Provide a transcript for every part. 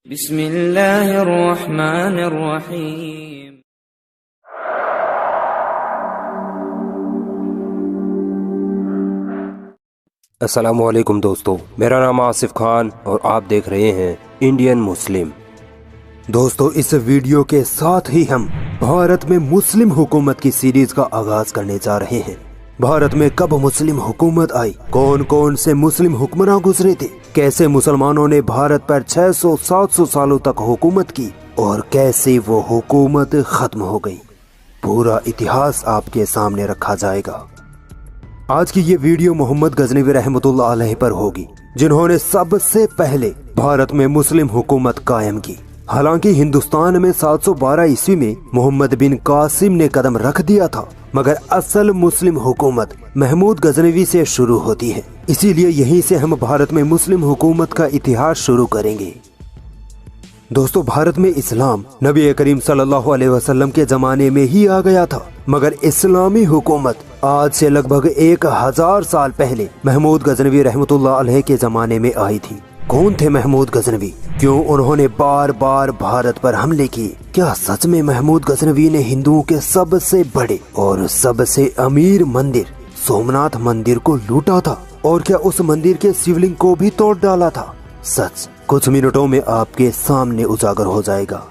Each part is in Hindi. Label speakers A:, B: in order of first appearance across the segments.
A: बिस्मिल्लाहिर्रहमानिर्रहीम।
B: अस्सलामुअलैकुम दोस्तों, मेरा नाम आसिफ खान और आप देख रहे हैं इंडियन मुस्लिम। दोस्तों, इस वीडियो के साथ ही हम भारत में मुस्लिम हुकूमत की सीरीज का आगाज करने जा रहे हैं। भारत में कब मुस्लिम हुकूमत आई, कौन कौन से मुस्लिम हुक्मरान गुजरे थे, कैसे मुसलमानों ने भारत पर 600-700 सालों तक हुकूमत की और कैसे वो हुकूमत खत्म हो गई। पूरा इतिहास आपके सामने रखा जाएगा। आज की ये वीडियो मोहम्मद गजनवी रहमतुल्लाह अलैह पर होगी, जिन्होंने सबसे पहले भारत में मुस्लिम हुकूमत कायम की। हालांकि हिंदुस्तान में 712 ईस्वी में मोहम्मद बिन कासिम ने कदम रख दिया था, मगर असल मुस्लिम हुकूमत महमूद गजनवी से शुरू होती है। इसीलिए यहीं से हम भारत में मुस्लिम हुकूमत का इतिहास शुरू करेंगे। दोस्तों, भारत में इस्लाम नबी करीम सल्लल्लाहु अलैहि वसल्लम के जमाने में ही आ गया था, मगर इस्लामी हुकूमत आज से लगभग 1000 साल पहले महमूद गजनवी रहमतुल्लाह अलैह के जमाने में आई थी। कौन थे महमूद गजनवी? क्यों उन्होंने बार बार भारत पर हमले किए? क्या सच में महमूद गजनवी ने हिंदुओं के सबसे बड़े और सबसे अमीर मंदिर सोमनाथ मंदिर को लूटा था? और क्या उस मंदिर के शिवलिंग को भी तोड़ डाला था? सच कुछ मिनटों में आपके सामने उजागर हो जाएगा।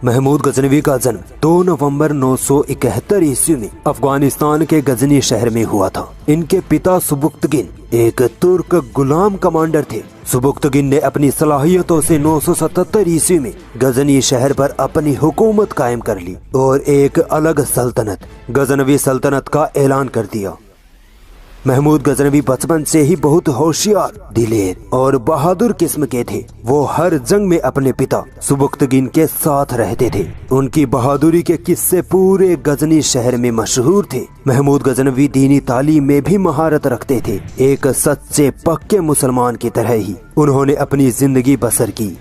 B: महमूद गजनवी का जन्म 2 नवंबर 971 ईस्वी में अफगानिस्तान के गजनी शहर में हुआ था। इनके पिता सुबुक्तगिन एक तुर्क गुलाम कमांडर थे। सुबुक्तगिन ने अपनी सलाहियतों से 977 ईस्वी में गजनी शहर पर अपनी हुकूमत कायम कर ली और एक अलग सल्तनत गजनवी सल्तनत का ऐलान कर दिया। महमूद गजनवी बचपन से ही बहुत होशियार, दिलेर और बहादुर किस्म के थे। वो हर जंग में अपने पिता सुबुक्तगिन के साथ रहते थे। उनकी बहादुरी के किस्से पूरे गजनी शहर में मशहूर थे। महमूद गजनवी दीनी तालीम में भी महारत रखते थे। एक सच्चे पक्के मुसलमान की तरह ही उन्होंने अपनी जिंदगी बसर की।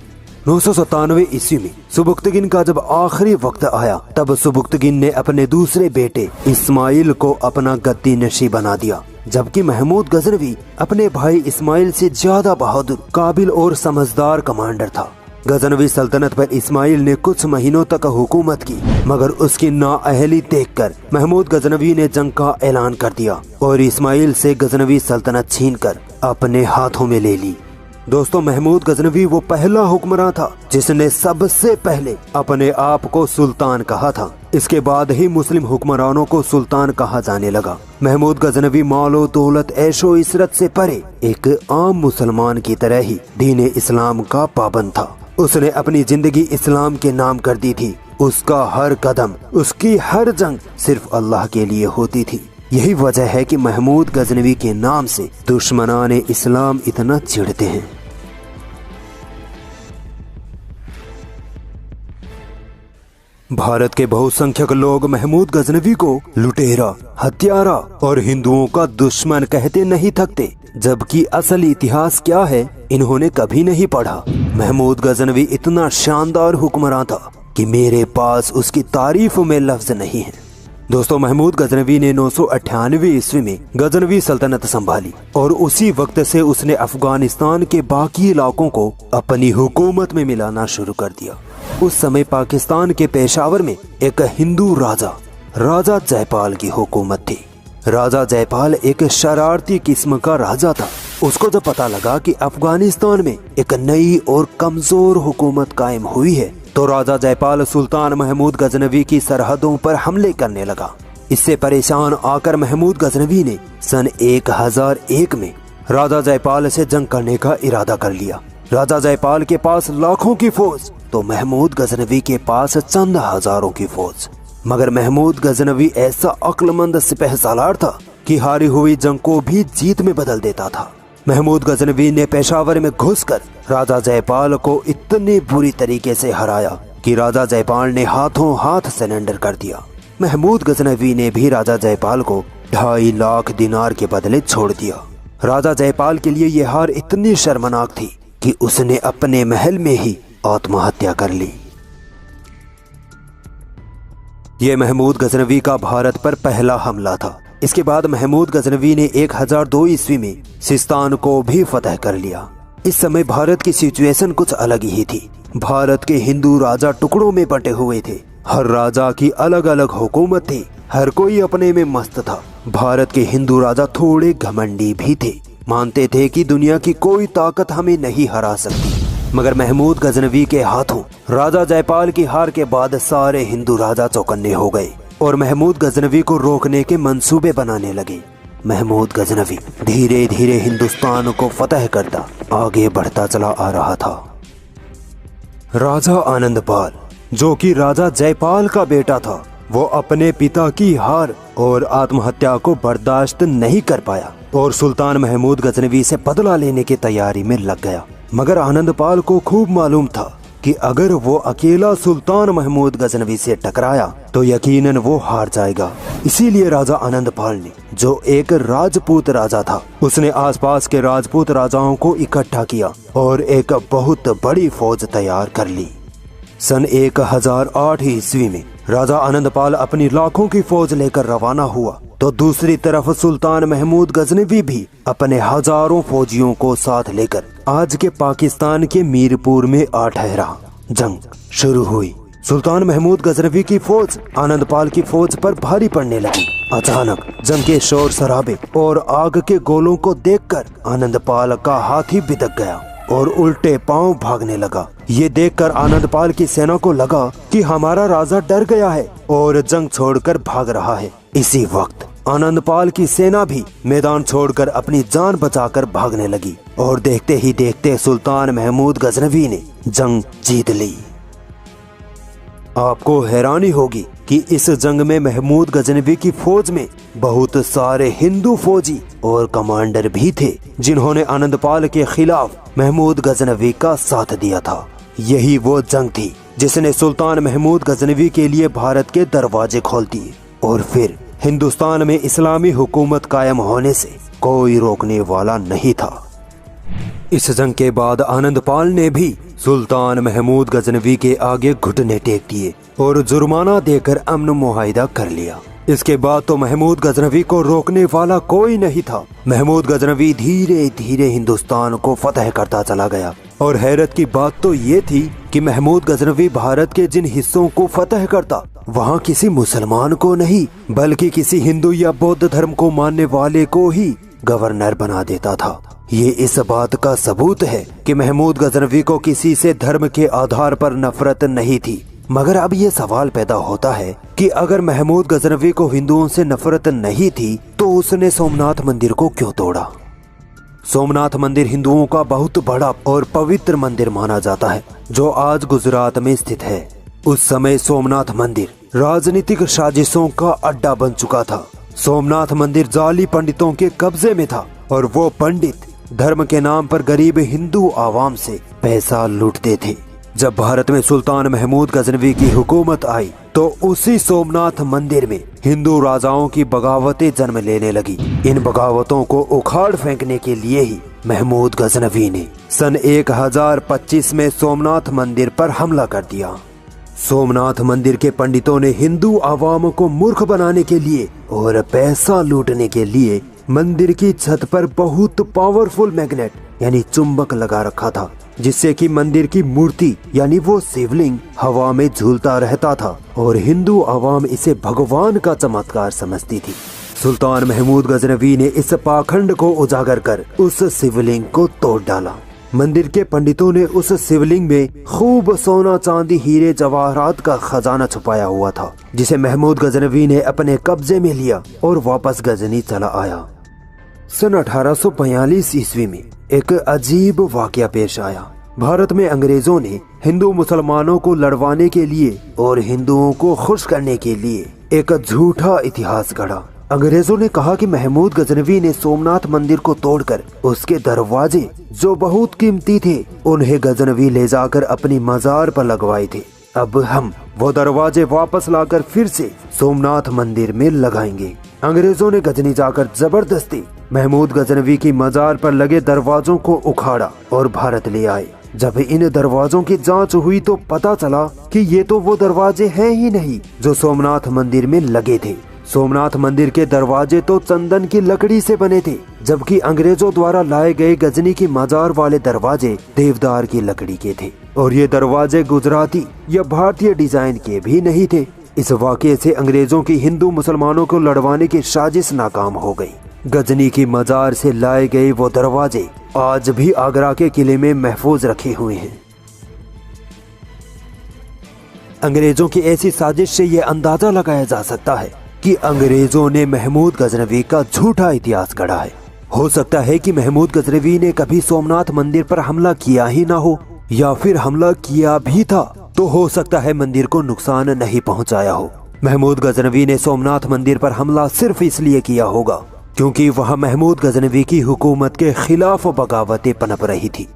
B: 997 ईस्वी में सुबुक्तगिन का जब आखिरी वक्त आया, तब सुबुक्तगिन ने अपने दूसरे बेटे इस्माइल को अपना गद्दी नशी बना दिया, जबकि महमूद गजनवी अपने भाई इस्माइल से ज्यादा बहादुर, काबिल और समझदार कमांडर था। गजनवी सल्तनत पर इस्माइल ने कुछ महीनों तक हुकूमत की, मगर उसकी नाअहली देखकर महमूद गजनवी ने जंग का ऐलान कर दिया और इस्माइल से गजनवी सल्तनत छीनकर अपने हाथों में ले ली। दोस्तों, महमूद गजनवी वो पहला हुक्मरान था जिसने सबसे पहले अपने आप को सुल्तान कहा था। इसके बाद ही मुस्लिम हुक्मरानों को सुल्तान कहा जाने लगा। महमूद गजनवी मालो दौलत ऐशो इशरत से परे एक आम मुसलमान की तरह ही दीन इस्लाम का पाबंद था। उसने अपनी जिंदगी इस्लाम के नाम कर दी थी। उसका हर कदम, उसकी हर जंग सिर्फ अल्लाह के लिए होती थी। यही वजह है कि महमूद गजनवी के नाम से दुश्मनान इस्लाम इतना चिढ़ते हैं। भारत के बहुसंख्यक लोग महमूद गजनवी को लुटेरा, हत्यारा और हिंदुओं का दुश्मन कहते नहीं थकते, जबकि असल इतिहास क्या है इन्होंने कभी नहीं पढ़ा। महमूद गजनवी इतना शानदार हुक्मरान था कि मेरे पास उसकी तारीफ में लफ्ज नहीं है। दोस्तों, महमूद गजनवी ने 998 ईस्वी में गजनवी सल्तनत संभाली और उसी वक्त से उसने अफगानिस्तान के बाकी इलाकों को अपनी हुकूमत में मिलाना शुरू कर दिया। उस समय पाकिस्तान के पेशावर में एक हिंदू राजा जयपाल की हुकूमत थी। राजा जयपाल एक शरारती किस्म का राजा था। उसको जब पता लगा कि अफगानिस्तान में एक नई और कमजोर हुकूमत कायम हुई है, तो राजा जयपाल सुल्तान महमूद गजनवी की सरहदों पर हमले करने लगा। इससे परेशान आकर महमूद गजनवी ने सन 1001 में राजा जयपाल से जंग करने का इरादा कर लिया। राजा जयपाल के पास लाखों की फौज, तो महमूद गजनवी के पास चंद हजारों की फौज। मगर महमूद गजनवी ऐसा अक्लमंद सिपहसालार था कि हारी हुई जंग को भी जीत में बदल देता था। महमूद गजनवी ने पेशावर में घुसकर राजा जयपाल को इतनी बुरी तरीके से हराया कि राजा जयपाल ने हाथों हाथ सरेंडर कर दिया। महमूद गजनवी ने भी राजा जयपाल को 2.5 लाख दिनार के बदले छोड़ दिया। राजा जयपाल के लिए यह हार इतनी शर्मनाक थी कि उसने अपने महल में ही आत्महत्या कर ली। यह महमूद गजनवी का भारत पर पहला हमला था। इसके बाद महमूद गजनवी ने 1002 ईस्वी में सिस्तान को भी फतह कर लिया। इस समय भारत की सिचुएशन कुछ अलग ही थी। भारत के हिंदू राजा टुकड़ों में बंटे हुए थे। हर राजा की अलग अलग हुकूमत थी। हर कोई अपने में मस्त था। भारत के हिंदू राजा थोड़े घमंडी भी थे। मानते थे कि दुनिया की कोई ताकत हमें नहीं हरा सकती। मगर महमूद गजनवी के हाथों राजा जयपाल की हार के बाद सारे हिंदू राजा चौकन्ने हो गए और महमूद गजनवी को रोकने के मंसूबे बनाने लगे। महमूद गजनवी धीरे धीरे हिंदुस्तान को फतह करता आगे बढ़ता चला आ रहा था। राजा आनंदपाल, जो कि राजा जयपाल का बेटा था, वो अपने पिता की हार और आत्महत्या को बर्दाश्त नहीं कर पाया और सुल्तान महमूद गजनवी से बदला लेने की तैयारी में लग गया। मगर आनंदपाल को खूब मालूम था कि अगर वो अकेला सुल्तान महमूद गजनवी से टकराया तो यकीनन वो हार जाएगा। इसीलिए राजा आनंदपाल ने, जो एक राजपूत राजा था, उसने आसपास के राजपूत राजाओं को इकट्ठा किया और एक बहुत बड़ी फौज तैयार कर ली। सन 1008 ईस्वी में राजा आनंदपाल अपनी लाखों की फौज लेकर रवाना हुआ तो दूसरी तरफ सुल्तान महमूद गजनवी भी अपने हजारों फौजियों को साथ लेकर आज के पाकिस्तान के मीरपुर में आ ठहरा। जंग शुरू हुई। सुल्तान महमूद गजनवी की फौज आनंदपाल की फौज पर भारी पड़ने लगी। अचानक जंग के शोर शराबे और आग के गोलों को देखकर आनंदपाल का हाथी बिदक गया और उल्टे पांव भागने लगा। ये देखकर आनंदपाल की सेना को लगा कि हमारा राजा डर गया है और जंग छोड़कर भाग रहा है। इसी वक्त आनंदपाल की सेना भी मैदान छोड़कर अपनी जान बचाकर भागने लगी और देखते ही देखते सुल्तान महमूद गजनवी ने जंग जीत ली। आपको हैरानी होगी कि इस जंग में महमूद गजनवी की फौज में बहुत सारे हिंदू फौजी और कमांडर भी थे जिन्होंने आनंदपाल के खिलाफ महमूद गजनवी का साथ दिया था। यही वो जंग थी जिसने सुल्तान महमूद गजनवी के लिए भारत के दरवाजे खोल दिए और फिर हिंदुस्तान में इस्लामी हुकूमत कायम होने से कोई रोकने वाला नहीं था। इस जंग के बाद आनंदपाल ने भी सुल्तान महमूद गजनवी के आगे घुटने टेक दिए और जुर्माना देकर अमन मुआहिदा कर लिया। इसके बाद तो महमूद गजनवी को रोकने वाला कोई नहीं था। महमूद गजनवी धीरे धीरे हिंदुस्तान को फतह करता चला गया और हैरत की बात तो ये थी कि महमूद गजनवी भारत के जिन हिस्सों को फतह करता वहाँ किसी मुसलमान को नहीं बल्कि किसी हिंदू या बौद्ध धर्म को मानने वाले को ही गवर्नर बना देता था। ये इस बात का सबूत है कि महमूद गजनवी को किसी से धर्म के आधार पर नफरत नहीं थी। मगर अब ये सवाल पैदा होता है कि अगर महमूद गजनवी को हिंदुओं से नफरत नहीं थी तो उसने सोमनाथ मंदिर को क्यों तोड़ा? सोमनाथ मंदिर हिंदुओं का बहुत बड़ा और पवित्र मंदिर माना जाता है जो आज गुजरात में स्थित है। उस समय सोमनाथ मंदिर राजनीतिक साजिशों का अड्डा बन चुका था। सोमनाथ मंदिर जाली पंडितों के कब्जे में था और वो पंडित धर्म के नाम पर गरीब हिंदू आवाम से पैसा लूटते थे। जब भारत में सुल्तान महमूद गजनवी की हुकूमत आई तो उसी सोमनाथ मंदिर में हिंदू राजाओं की बगावतें जन्म लेने लगी। इन बगावतों को उखाड़ फेंकने के लिए ही महमूद गजनवी ने सन 1025 में सोमनाथ मंदिर पर हमला कर दिया। सोमनाथ मंदिर के पंडितों ने हिंदू आवाम को मूर्ख बनाने के लिए और पैसा लूटने के लिए मंदिर की छत पर बहुत पावरफुल मैग्नेट यानी चुंबक लगा रखा था, जिससे कि मंदिर की मूर्ति यानी वो शिवलिंग हवा में झूलता रहता था और हिंदू आवाम इसे भगवान का चमत्कार समझती थी। सुल्तान महमूद गजनवी ने इस पाखंड को उजागर कर उस शिवलिंग को तोड़ डाला। मंदिर के पंडितों ने उस शिवलिंग में खूब सोना चांदी हीरे जवाहरात का खजाना छुपाया हुआ था, जिसे महमूद गजनवी ने अपने कब्जे में लिया और वापस गजनी चला आया। सन 1842 ईस्वी में एक अजीब वाकया पेश आया। भारत में अंग्रेजों ने हिंदू मुसलमानों को लड़वाने के लिए और हिंदुओं को खुश करने के लिए एक झूठा इतिहास गढ़ा। अंग्रेजों ने कहा कि महमूद गजनवी ने सोमनाथ मंदिर को तोड़कर उसके दरवाजे जो बहुत कीमती थे उन्हें गजनवी ले जाकर अपनी मजार पर लगवाए थे। अब हम वो दरवाजे वापस लाकर फिर से सोमनाथ मंदिर में लगाएंगे। अंग्रेजों ने गजनी जाकर जबरदस्ती महमूद गजनवी की मजार पर लगे दरवाजों को उखाड़ा और भारत ले आए। जब इन दरवाजों की जांच हुई तो पता चला कि ये तो वो दरवाजे हैं ही नहीं जो सोमनाथ मंदिर में लगे थे। सोमनाथ मंदिर के दरवाजे तो चंदन की लकड़ी से बने थे, जबकि अंग्रेजों द्वारा लाए गए गजनी की मजार वाले दरवाजे देवदार की लकड़ी के थे और ये दरवाजे गुजराती या भारतीय डिजाइन के भी नहीं थे। इस वाक़ये से अंग्रेजों की हिंदू मुसलमानों को लड़वाने की साजिश नाकाम हो गई। गजनी की मजार से लाए गए वो दरवाजे आज भी आगरा के किले में महफूज रखे हुए हैं। अंग्रेजों की ऐसी साजिश से ये अंदाजा लगाया जा सकता है कि अंग्रेजों ने महमूद गजनवी का झूठा इतिहास गढ़ा है। हो सकता है कि महमूद गजनवी ने कभी सोमनाथ मंदिर पर हमला किया ही ना हो, या फिर हमला किया भी था तो हो सकता है मंदिर को नुकसान नहीं पहुंचाया हो। महमूद गजनवी ने सोमनाथ मंदिर पर हमला सिर्फ इसलिए किया होगा क्योंकि वह महमूद गजनवी की हुकूमत के खिलाफ बगावतें पनप रही थी,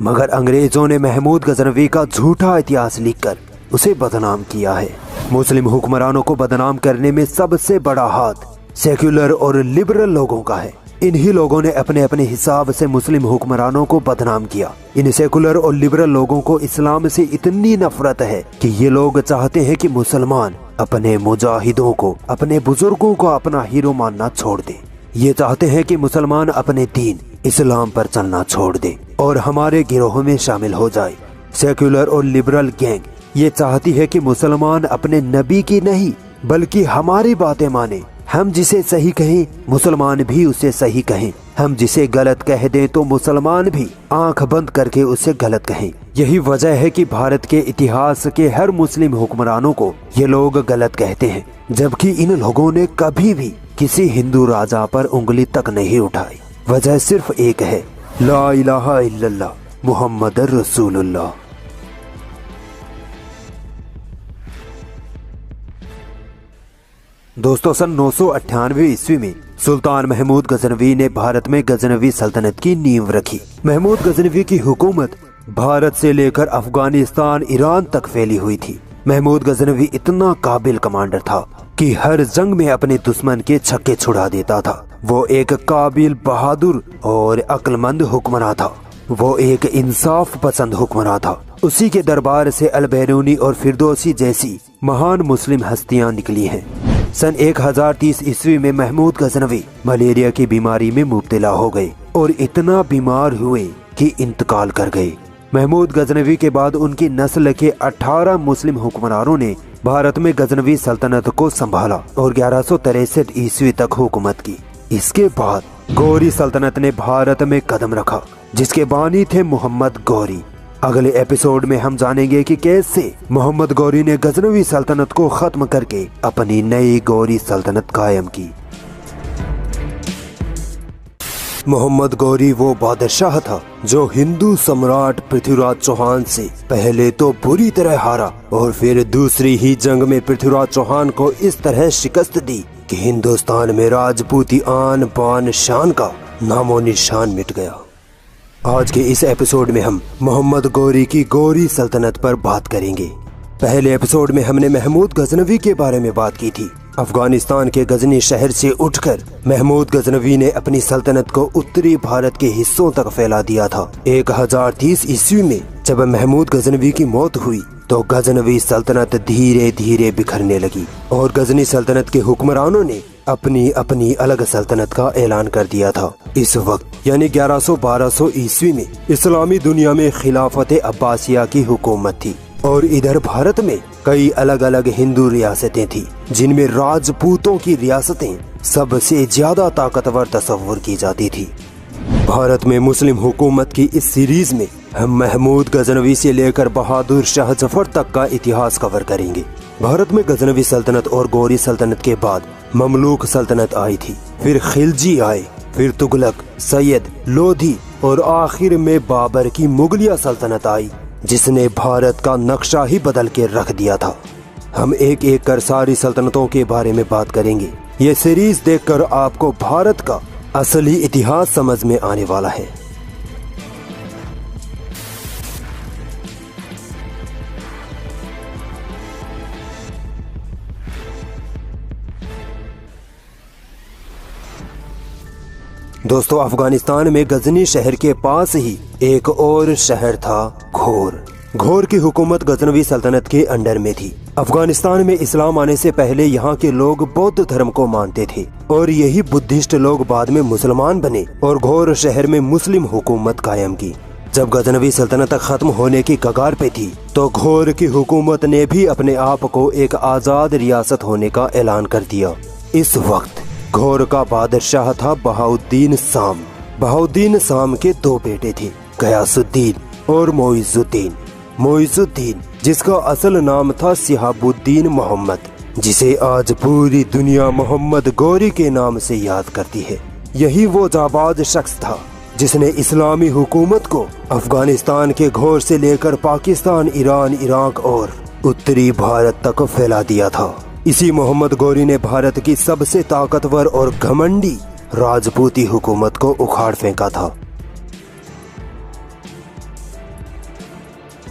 B: मगर अंग्रेजों ने महमूद गजनवी का झूठा इतिहास लिखकर उसे बदनाम किया है। मुस्लिम हुक्मरानों को बदनाम करने में सबसे बड़ा हाथ सेक्युलर और लिबरल लोगों का है। इन्हीं लोगों ने अपने अपने हिसाब से मुस्लिम हुक्मरानों को बदनाम किया। इन सेकुलर और लिबरल लोगों को इस्लाम से इतनी नफरत है कि ये लोग चाहते हैं कि मुसलमान अपने मुजाहिदों को, अपने बुजुर्गों को अपना हीरो मानना छोड़ दे। ये चाहते हैं कि मुसलमान अपने दीन इस्लाम पर चलना छोड़ दे और हमारे गिरोह में शामिल हो जाए। सेक्युलर और लिबरल गैंग ये चाहती है कि मुसलमान अपने नबी की नहीं बल्कि हमारी बातें माने। हम जिसे सही कहें मुसलमान भी उसे सही कहें, हम जिसे गलत कह दें तो मुसलमान भी आंख बंद करके उसे गलत कहें। यही वजह है कि भारत के इतिहास के हर मुस्लिम हुक्मरानों को ये लोग गलत कहते हैं, जबकि इन लोगों ने कभी भी किसी हिंदू राजा पर उंगली तक नहीं उठाई। वजह सिर्फ एक है, ला इलाहा इल्लल्लाह मुहम्मदुर रसूलुल्लाह। दोस्तों, सन 998 ईस्वी में सुल्तान महमूद गजनवी ने भारत में गजनवी सल्तनत की नींव रखी। महमूद गजनवी की हुकूमत भारत से लेकर अफगानिस्तान, ईरान तक फैली हुई थी। महमूद गजनवी इतना काबिल कमांडर था कि हर जंग में अपने दुश्मन के छक्के छुड़ा देता था। वो एक काबिल, बहादुर और अक्लमंद हुक्मरान था। वो एक इंसाफ पसंद हुक्मरान था। उसी के दरबार से अल-बैरूनी और फिरदौसी जैसी महान मुस्लिम हस्तियां निकली हैं। सन 1030 ईस्वी में महमूद गजनवी मलेरिया की बीमारी में मुब्तला हो गए और इतना बीमार हुए कि इंतकाल कर गए। महमूद गजनवी के बाद उनकी नस्ल के 18 मुस्लिम हुक्मरानों ने भारत में गजनवी सल्तनत को संभाला और 1163 ईस्वी तक हुकूमत की। इसके बाद गौरी सल्तनत ने भारत में कदम रखा, जिसके बानी थे मोहम्मद गौरी। अगले एपिसोड में हम जानेंगे कि कैसे मोहम्मद गौरी ने गजनवी सल्तनत को खत्म करके अपनी नई गौरी सल्तनत कायम की। मोहम्मद गौरी वो बादशाह था जो हिंदू सम्राट पृथ्वीराज चौहान से पहले तो बुरी तरह हारा और फिर दूसरी ही जंग में पृथ्वीराज चौहान को इस तरह शिकस्त दी कि हिंदुस्तान में राजपूती आन बान शान का नामो निशान मिट गया। आज के इस एपिसोड में हम मोहम्मद गौरी की गौरी सल्तनत पर बात करेंगे। पहले एपिसोड में हमने महमूद गजनवी के बारे में बात की थी। अफगानिस्तान के गजनी शहर से उठकर महमूद गजनवी ने अपनी सल्तनत को उत्तरी भारत के हिस्सों तक फैला दिया था। 1030 ईस्वी में जब महमूद गजनवी की मौत हुई तो गजनवी सल्तनत धीरे धीरे बिखरने लगी और गजनी सल्तनत के हुक्मरानों ने अपनी अपनी अलग सल्तनत का ऐलान कर दिया था। इस वक्त यानी 1100-1200 ईस्वी में इस्लामी दुनिया में खिलाफत अब्बासिया की हुकूमत थी और इधर भारत में कई अलग अलग हिंदू रियासतें थी, जिनमें राजपूतों की रियासतें सबसे ज्यादा ताकतवर तस्वुर की जाती थी। भारत में मुस्लिम हुकूमत की इस सीरीज में हम महमूद गजनवी से लेकर बहादुर शाह जफर तक का इतिहास कवर करेंगे। भारत में गजनवी सल्तनत और गौरी सल्तनत के बाद ममलूक सल्तनत आई थी, फिर खिलजी आए, फिर तुगलक, सैयद, लोधी और आखिर में बाबर की मुगलिया सल्तनत आई, जिसने भारत का नक्शा ही बदल के रख दिया था। हम एक एक कर सारी सल्तनतों के बारे में बात करेंगे। ये सीरीज देखकर आपको भारत का असली इतिहास समझ में आने वाला है। दोस्तों, अफगानिस्तान में गजनी शहर के पास ही एक और शहर था घोर। घोर की हुकूमत गजनवी सल्तनत के अंडर में थी। अफगानिस्तान में इस्लाम आने से पहले यहाँ के लोग बौद्ध धर्म को मानते थे और यही बुद्धिस्ट लोग बाद में मुसलमान बने और घोर शहर में मुस्लिम हुकूमत कायम की। जब गजनवी सल्तनत खत्म होने की कगार पे थी तो घोर की हुकूमत ने भी अपने आप को एक आजाद रियासत होने का ऐलान कर दिया। इस वक्त घोर का बादशाह था बहाउद्दीन शाम। बहाउद्दीन शाम के दो बेटे थे, गयासुद्दीन और मोइजुद्दीन। मोइजुद्दीन जिसका असल नाम था सिहाबुद्दीन मोहम्मद, जिसे आज पूरी दुनिया मोहम्मद गौरी के नाम से याद करती है। यही वो जाबाज शख्स था जिसने इस्लामी हुकूमत को अफगानिस्तान के घोर से लेकर पाकिस्तान, ईरान, इराक और उत्तरी भारत तक फैला दिया था। इसी मोहम्मद गौरी ने भारत की सबसे ताकतवर और घमंडी राजपूती हुकूमत को उखाड़ फेंका था।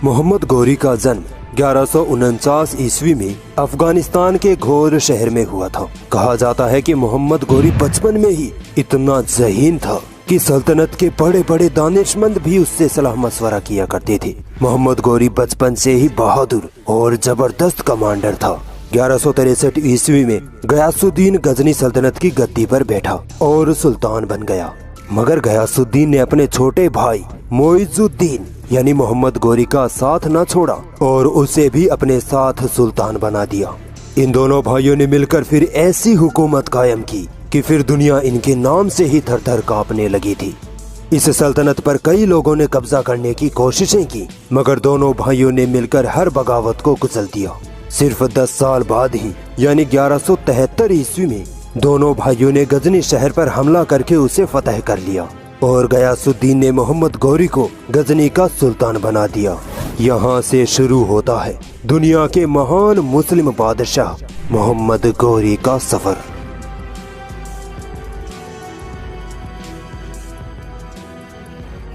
B: मोहम्मद गौरी का जन्म 1149 ईस्वी में अफगानिस्तान के घोर शहर में हुआ था। कहा जाता है कि मोहम्मद गौरी बचपन में ही इतना ज़हीन था कि सल्तनत के बड़े बड़े दानिशमंद भी उससे सलाह मशवरा किया करते थे। मोहम्मद गौरी बचपन से ही बहादुर और जबरदस्त कमांडर था। 1163 ईस्वी में गयासुद्दीन गजनी सल्तनत की गद्दी पर बैठा और सुल्तान बन गया, मगर गयासुद्दीन ने अपने छोटे भाई मोइजुद्दीन यानी मोहम्मद गौरी का साथ न छोड़ा और उसे भी अपने साथ सुल्तान बना दिया। इन दोनों भाइयों ने मिलकर फिर ऐसी हुकूमत कायम की कि फिर दुनिया इनके नाम से ही थर थर कांपने लगी थी। इस सल्तनत पर कई लोगों ने कब्जा करने की कोशिशें की, मगर दोनों भाइयों ने मिलकर हर बगावत को कुचल दिया। सिर्फ 10 साल बाद ही यानी 1173 ईस्वी में दोनों भाइयों ने गजनी शहर पर हमला करके उसे फतह कर लिया और गयासुद्दीन ने मोहम्मद गौरी को गजनी का सुल्तान बना दिया। यहाँ से शुरू होता है दुनिया के महान मुस्लिम बादशाह मोहम्मद गौरी का सफर।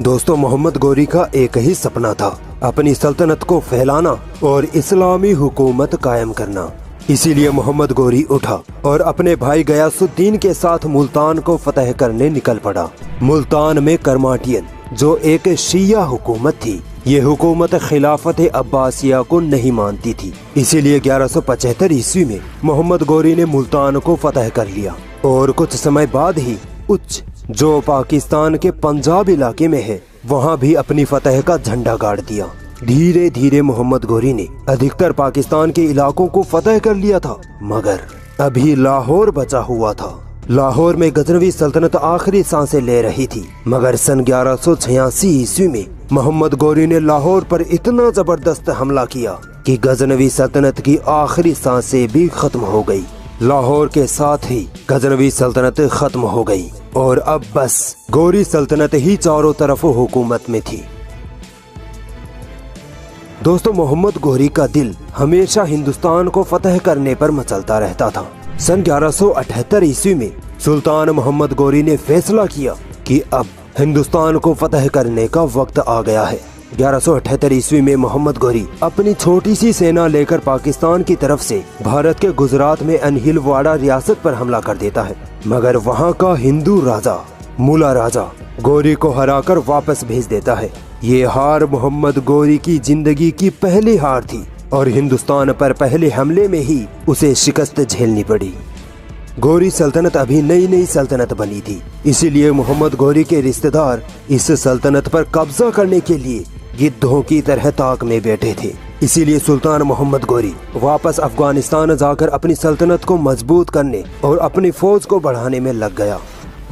B: दोस्तों, मोहम्मद गौरी का एक ही सपना था, अपनी सल्तनत को फैलाना और इस्लामी हुकूमत कायम करना। इसीलिए मोहम्मद गौरी उठा और अपने भाई गयासुद्दीन के साथ मुल्तान को फतह करने निकल पड़ा। मुल्तान में कर्माटियन जो एक शिया हुकूमत थी, ये हुकूमत खिलाफत अब्बासिया को नहीं मानती थी। इसीलिए 1175 ईस्वी में मोहम्मद गौरी ने मुल्तान को फतह कर लिया और कुछ समय बाद ही उच्च जो पाकिस्तान के पंजाब इलाके में है वहाँ भी अपनी फतह का झंडा गाड़ दिया। धीरे धीरे मोहम्मद गौरी ने अधिकतर पाकिस्तान के इलाकों को फतह कर लिया था, मगर अभी लाहौर बचा हुआ था। लाहौर में गजनवी सल्तनत आखिरी सांसें ले रही थी, मगर सन 1186 ईस्वी में मोहम्मद गौरी ने लाहौर पर इतना जबरदस्त हमला किया कि गजनवी सल्तनत की आखिरी सांसें भी खत्म हो गई। लाहौर के साथ ही गजनवी सल्तनत खत्म हो गई और अब बस गौरी सल्तनत ही चारों तरफ हुकूमत में थी। दोस्तों, मोहम्मद गौरी का दिल हमेशा हिंदुस्तान को फतह करने पर मचलता रहता था। सन 1178 ईस्वी में सुल्तान मोहम्मद गौरी ने फैसला किया कि अब हिंदुस्तान को फतह करने का वक्त आ गया है। 1178 ईस्वी में मोहम्मद गौरी अपनी छोटी सी सेना लेकर पाकिस्तान की तरफ से भारत के गुजरात में अनहिलवाड़ा रियासत पर हमला कर देता है, मगर वहाँ का हिंदू राजा मुला राजा गौरी को हराकर वापस भेज देता है। ये हार मोहम्मद गौरी की जिंदगी की पहली हार थी और हिंदुस्तान पर पहले हमले में ही उसे शिकस्त झेलनी पड़ी। गौरी सल्तनत अभी नई नई सल्तनत बनी थी, इसीलिए मोहम्मद गौरी के रिश्तेदार इस सल्तनत पर कब्जा करने के लिए गिद्धों की तरह ताक में बैठे थे। इसीलिए सुल्तान मोहम्मद गौरी वापस अफगानिस्तान जाकर अपनी सल्तनत को मजबूत करने और अपनी फौज को बढ़ाने में लग गया।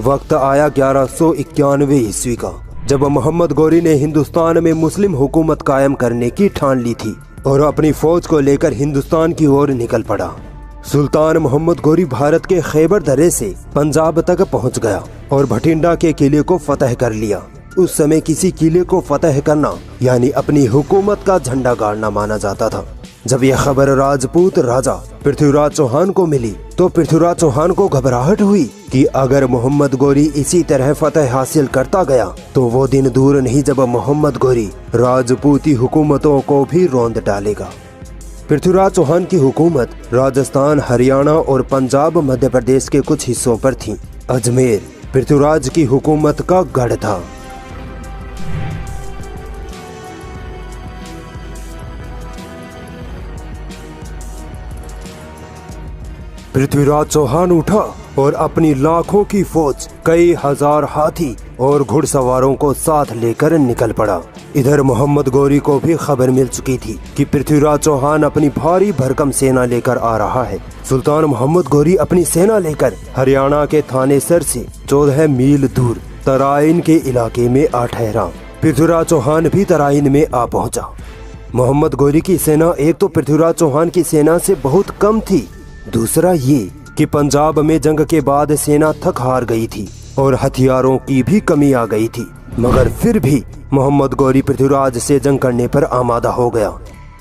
B: वक्त आया 1191 ईस्वी का, जब मोहम्मद गौरी ने हिंदुस्तान में मुस्लिम हुकूमत कायम करने की ठान ली थी और अपनी फौज को लेकर हिंदुस्तान की ओर निकल पड़ा। सुल्तान मोहम्मद गौरी भारत के खैबर दर्रे से पंजाब तक पहुंच गया और भटिंडा के किले को फतह कर लिया। उस समय किसी किले को फतह करना यानी अपनी हुकूमत का झंडा गाड़ना माना जाता था। जब यह खबर राजपूत राजा पृथ्वीराज चौहान को मिली तो पृथ्वीराज चौहान को घबराहट हुई कि अगर मोहम्मद गौरी इसी तरह फतह हासिल करता गया तो वो दिन दूर नहीं जब मोहम्मद गौरी राजपूती हुकूमतों को भी रौंद डालेगा। पृथ्वीराज चौहान की हुकूमत राजस्थान, हरियाणा और पंजाब, मध्य प्रदेश के कुछ हिस्सों पर थी। अजमेर पृथ्वीराज की हुकूमत का गढ़ था। पृथ्वीराज चौहान उठा और अपनी लाखों की फौज, कई हजार हाथी और घुड़सवारों को साथ लेकर निकल पड़ा। इधर मोहम्मद गौरी को भी खबर मिल चुकी थी कि पृथ्वीराज चौहान अपनी भारी भरकम सेना लेकर आ रहा है। सुल्तान मोहम्मद गौरी अपनी सेना लेकर हरियाणा के थानेसर से 14 मील दूर तराइन के इलाके में आ ठहरा। पृथ्वीराज चौहान भी तराइन में आ पहुंचा। मोहम्मद गौरी की सेना एक तो पृथ्वीराज चौहान की सेना से बहुत कम थी, दूसरा ये कि पंजाब में जंग के बाद सेना थक हार गई थी और हथियारों की भी कमी आ गई थी। मगर फिर भी मोहम्मद गौरी पृथ्वीराज से जंग करने पर आमादा हो गया।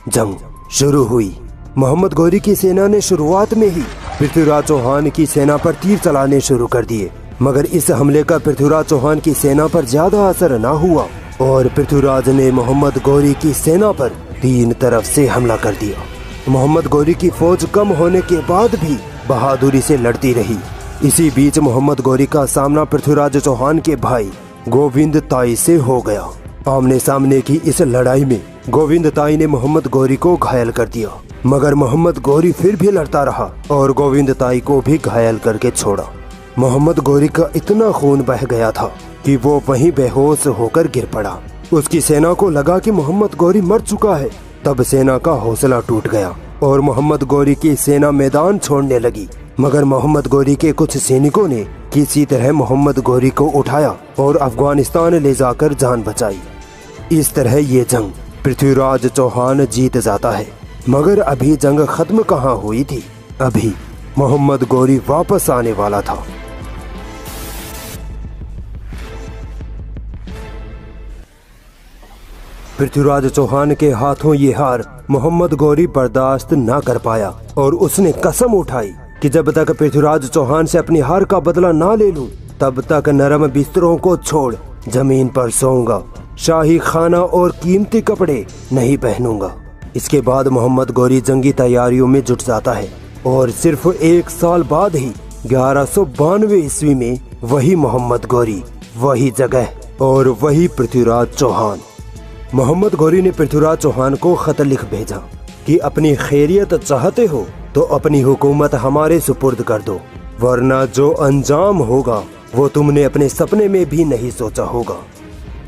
B: जंग शुरू हुई। मोहम्मद गौरी की सेना ने शुरुआत में ही पृथ्वीराज चौहान की सेना पर तीर चलाने शुरू कर दिए, मगर इस हमले का पृथ्वीराज चौहान की सेना पर ज्यादा असर न हुआ और पृथ्वीराज ने मोहम्मद गौरी की सेना पर 3 तरफ से हमला कर दिया। मोहम्मद गौरी की फौज कम होने के बाद भी बहादुरी से लड़ती रही। इसी बीच मोहम्मद गौरी का सामना पृथ्वीराज चौहान के भाई गोविंद ताई से हो गया। आमने सामने की इस लड़ाई में गोविंद ताई ने मोहम्मद गौरी को घायल कर दिया, मगर मोहम्मद गौरी फिर भी लड़ता रहा और गोविंद ताई को भी घायल करके छोड़ा। मोहम्मद गौरी का इतना खून बह गया था कि वो वहीं बेहोश होकर गिर पड़ा। उसकी सेना को लगा कि मोहम्मद गौरी मर चुका है। तब सेना का हौसला टूट गया और मोहम्मद गौरी की सेना मैदान छोड़ने लगी, मगर मोहम्मद गौरी के कुछ सैनिकों ने किसी तरह मोहम्मद गौरी को उठाया और अफगानिस्तान ले जाकर जान बचाई। इस तरह ये जंग पृथ्वीराज चौहान जीत जाता है। मगर अभी जंग खत्म कहाँ हुई थी, अभी मोहम्मद गौरी वापस आने वाला था। पृथ्वीराज चौहान के हाथों ये हार मोहम्मद गौरी बर्दाश्त न कर पाया और उसने कसम उठाई कि जब तक पृथ्वीराज चौहान से अपनी हार का बदला ना ले लूं, तब तक नरम बिस्तरों को छोड़ जमीन पर सोऊंगा, शाही खाना और कीमती कपड़े नहीं पहनूंगा। इसके बाद मोहम्मद गौरी जंगी तैयारियों में जुट जाता है और सिर्फ 1 साल बाद ही 1192 ईस्वी में वही मोहम्मद गौरी, वही जगह और वही पृथ्वीराज चौहान। मोहम्मद गौरी ने पृथ्वीराज चौहान को खत लिख भेजा कि अपनी खैरियत चाहते हो तो अपनी हुकूमत हमारे सुपुर्द कर दो, वरना जो अंजाम होगा वो तुमने अपने सपने में भी नहीं सोचा होगा।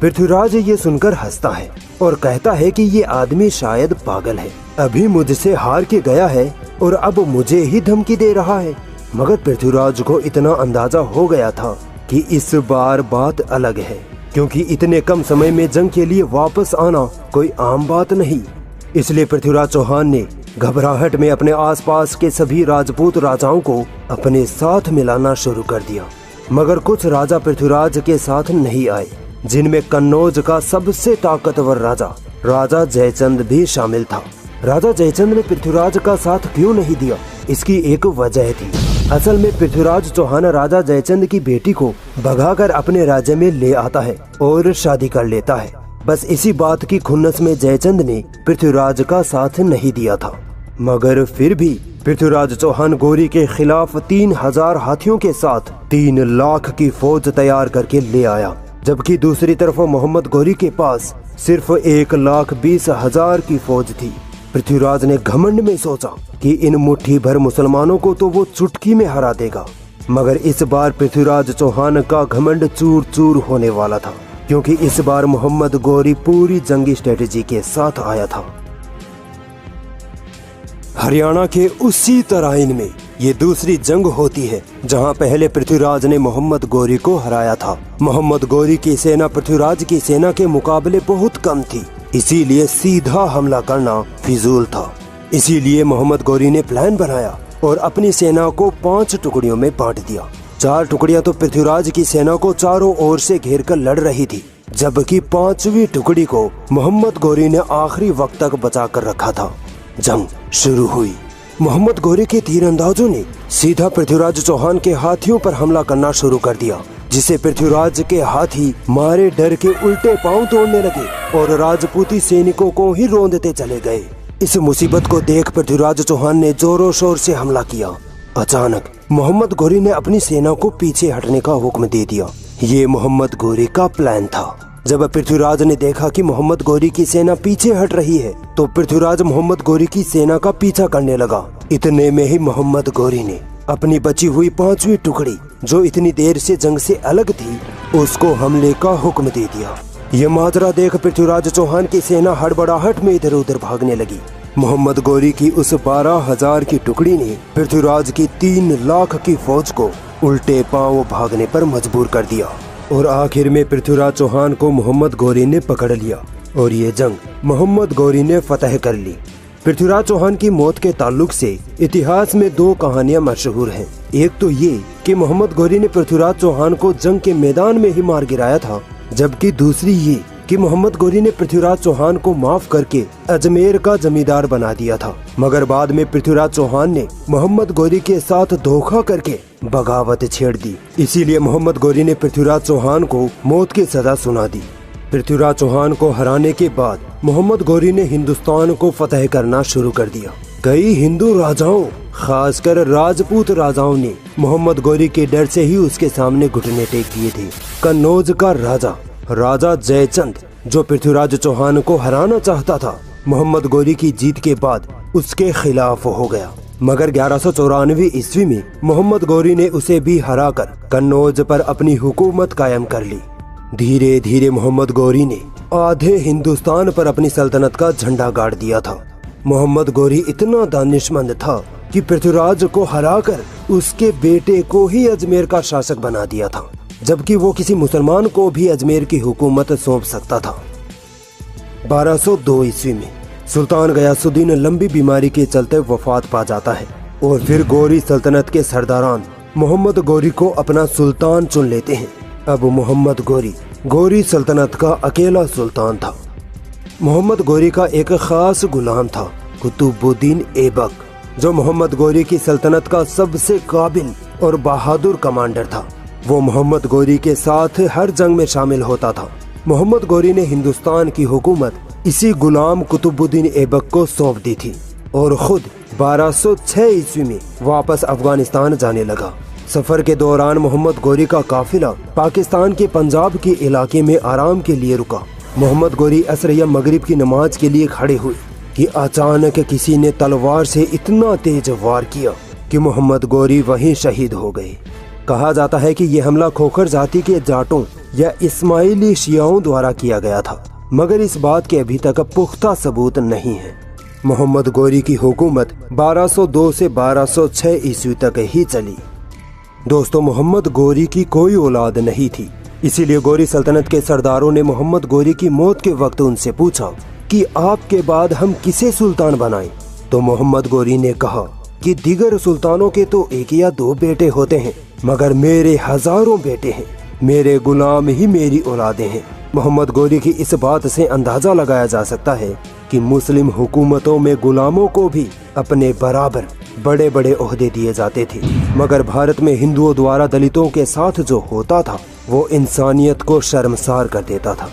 B: पृथ्वीराज ये सुनकर हंसता है और कहता है कि ये आदमी शायद पागल है, अभी मुझसे हार के गया है और अब मुझे ही धमकी दे रहा है। मगर पृथ्वीराज को इतना अंदाजा हो गया था कि इस बार बात अलग है, क्योंकि इतने कम समय में जंग के लिए वापस आना कोई आम बात नहीं। इसलिए पृथ्वीराज चौहान ने घबराहट में अपने आसपास के सभी राजपूत राजाओं को अपने साथ मिलाना शुरू कर दिया। मगर कुछ राजा पृथ्वीराज के साथ नहीं आए, जिनमें कन्नौज का सबसे ताकतवर राजा जयचंद भी शामिल था। राजा जयचंद ने पृथ्वीराज का साथ क्यों नहीं दिया, इसकी एक वजह थी। असल में पृथ्वीराज चौहान राजा जयचंद की बेटी को भगाकर अपने राज्य में ले आता है और शादी कर लेता है। बस इसी बात की खुन्नस में जयचंद ने पृथ्वीराज का साथ नहीं दिया था। मगर फिर भी पृथ्वीराज चौहान गौरी के खिलाफ 3000 हाथियों के साथ 3 लाख की फौज तैयार करके ले आया, जबकि दूसरी तरफ मोहम्मद गौरी के पास सिर्फ 1,20,000 की फौज थी। पृथ्वीराज ने घमंड में सोचा कि इन मुट्ठी भर मुसलमानों को तो वो चुटकी में हरा देगा, मगर इस बार पृथ्वीराज चौहान का घमंड चूर चूर होने वाला था, क्योंकि इस बार मोहम्मद गौरी पूरी जंगी स्ट्रेटेजी के साथ आया था। हरियाणा के उसी तराइन में ये दूसरी जंग होती है जहां पहले पृथ्वीराज ने मोहम्मद गौरी को हराया था। मोहम्मद गौरी की सेना पृथ्वीराज की सेना के मुकाबले बहुत कम थी, इसीलिए सीधा हमला करना फिजूल था। इसीलिए मोहम्मद गौरी ने प्लान बनाया और अपनी सेना को 5 टुकड़ियों में बांट दिया। 4 टुकड़ियां तो पृथ्वीराज की सेना को चारों ओर से घेर कर लड़ रही थी, जबकि 5वीं टुकड़ी को मोहम्मद गौरी ने आखिरी वक्त तक बचा कर रखा था। जंग शुरू हुई। मोहम्मद गौरी के तीरंदाजों ने सीधा पृथ्वीराज चौहान के हाथियों पर हमला करना शुरू कर दिया, जिसे पृथ्वीराज के हाथी मारे डर के उल्टे पांव तोड़ने लगे और राजपूती सैनिकों को ही रौंदते चले गए। इस मुसीबत को देख पृथ्वीराज चौहान ने जोरों शोर से हमला किया। अचानक मोहम्मद गौरी ने अपनी सेना को पीछे हटने का हुक्म दे दिया। ये मोहम्मद गौरी का प्लान था। जब पृथ्वीराज ने देखा कि मोहम्मद गौरी की सेना पीछे हट रही है, तो पृथ्वीराज मोहम्मद गौरी की सेना का पीछा करने लगा। इतने में ही मोहम्मद गौरी ने अपनी बची हुई 5वीं टुकड़ी जो इतनी देर से जंग से अलग थी उसको हमले का हुक्म दे दिया। ये माजरा देख पृथ्वीराज चौहान की सेना हड़बड़ाहट में इधर उधर भागने लगी। मोहम्मद गौरी की उस 12,000 की टुकड़ी ने पृथ्वीराज की 3 लाख की फौज को उल्टे पांव भागने पर मजबूर कर दिया और आखिर में पृथ्वीराज चौहान को मोहम्मद गौरी ने पकड़ लिया और ये जंग मोहम्मद गौरी ने फतह कर ली। पृथ्वीराज चौहान की मौत के ताल्लुक से इतिहास में 2 कहानियां मशहूर हैं। एक तो ये कि मोहम्मद गौरी ने पृथ्वीराज चौहान को जंग के मैदान में ही मार गिराया था, जबकि दूसरी ये कि मोहम्मद गौरी ने पृथ्वीराज चौहान को माफ करके अजमेर का जमींदार बना दिया था। मगर बाद में पृथ्वीराज चौहान ने मोहम्मद गौरी के साथ धोखा करके बगावत छेड़ दी। इसीलिए मोहम्मद गौरी ने पृथ्वीराज चौहान को मौत की सजा सुना दी। पृथ्वीराज चौहान को हराने के बाद मोहम्मद गौरी ने हिंदुस्तान को फतह करना शुरू कर दिया। कई हिंदू राजाओं, खासकर राजपूत राजाओं ने मोहम्मद गौरी के डर से ही उसके सामने घुटने टेक दिए थे। कन्नौज का राजा जयचंद, जो पृथ्वीराज चौहान को हराना चाहता था, मोहम्मद गौरी की जीत के बाद उसके खिलाफ हो गया। मगर 1194 ईस्वी में मोहम्मद गौरी ने उसे भी हराकर कन्नौज पर अपनी हुकूमत कायम कर ली। धीरे धीरे मोहम्मद गौरी ने आधे हिंदुस्तान पर अपनी सल्तनत का झंडा गाड़ दिया था। मोहम्मद गौरी इतना दानिशमंद था कि पृथ्वीराज को हराकर उसके बेटे को ही अजमेर का शासक बना दिया था, जबकि वो किसी मुसलमान को भी अजमेर की हुकूमत सौंप सकता था। 1202 ईस्वी में सुल्तान गयासुद्दीन लंबी बीमारी के चलते वफात पा जाता है और फिर गौरी सल्तनत के सरदारान मोहम्मद गौरी को अपना सुल्तान चुन लेते हैं। अब मोहम्मद गौरी सल्तनत का अकेला सुल्तान था। मोहम्मद गौरी का एक खास गुलाम था, कुतुबुद्दीन ऐबक, जो मोहम्मद गौरी की सल्तनत का सबसे काबिल और बहादुर कमांडर था। वो मोहम्मद गौरी के साथ हर जंग में शामिल होता था। मोहम्मद गौरी ने हिंदुस्तान की हुकूमत इसी गुलाम कुतुबुद्दीन ऐबक को सौंप दी थी और खुद 1206 ईस्वी में वापस अफगानिस्तान जाने लगा। सफर के दौरान मोहम्मद गौरी का काफिला पाकिस्तान के पंजाब के इलाके में आराम के लिए रुका। मोहम्मद गौरी असर या मगरिब की नमाज के लिए खड़े हुए कि अचानक किसी ने तलवार से इतना तेज वार किया कि मोहम्मद गौरी वहीं शहीद हो गए। कहा जाता है कि यह हमला खोखर जाति के जाटों या इस्माइली शियाओं द्वारा किया गया था, मगर इस बात के अभी तक पुख्ता सबूत नहीं है। मोहम्मद गौरी की हुकूमत 1202 से 1206 ईस्वी तक ही चली। दोस्तों, मोहम्मद गौरी की कोई औलाद नहीं थी, इसीलिए गौरी सल्तनत के सरदारों ने मोहम्मद गौरी की मौत के वक्त उनसे पूछा कि आपके बाद हम किसे सुल्तान बनाएं? तो मोहम्मद गौरी ने कहा कि दीगर सुल्तानों के तो 1 या 2 बेटे होते हैं, मगर मेरे हजारों बेटे हैं। मेरे गुलाम ही मेरी औलादें हैं। मोहम्मद गौरी की इस बात से अंदाजा लगाया जा सकता है कि मुस्लिम हुकूमतों में गुलामों को भी अपने बराबर बड़े बड़े ओहदे दिए जाते थे, मगर भारत में हिंदुओं द्वारा दलितों के साथ जो होता था वो इंसानियत को शर्मसार कर देता था।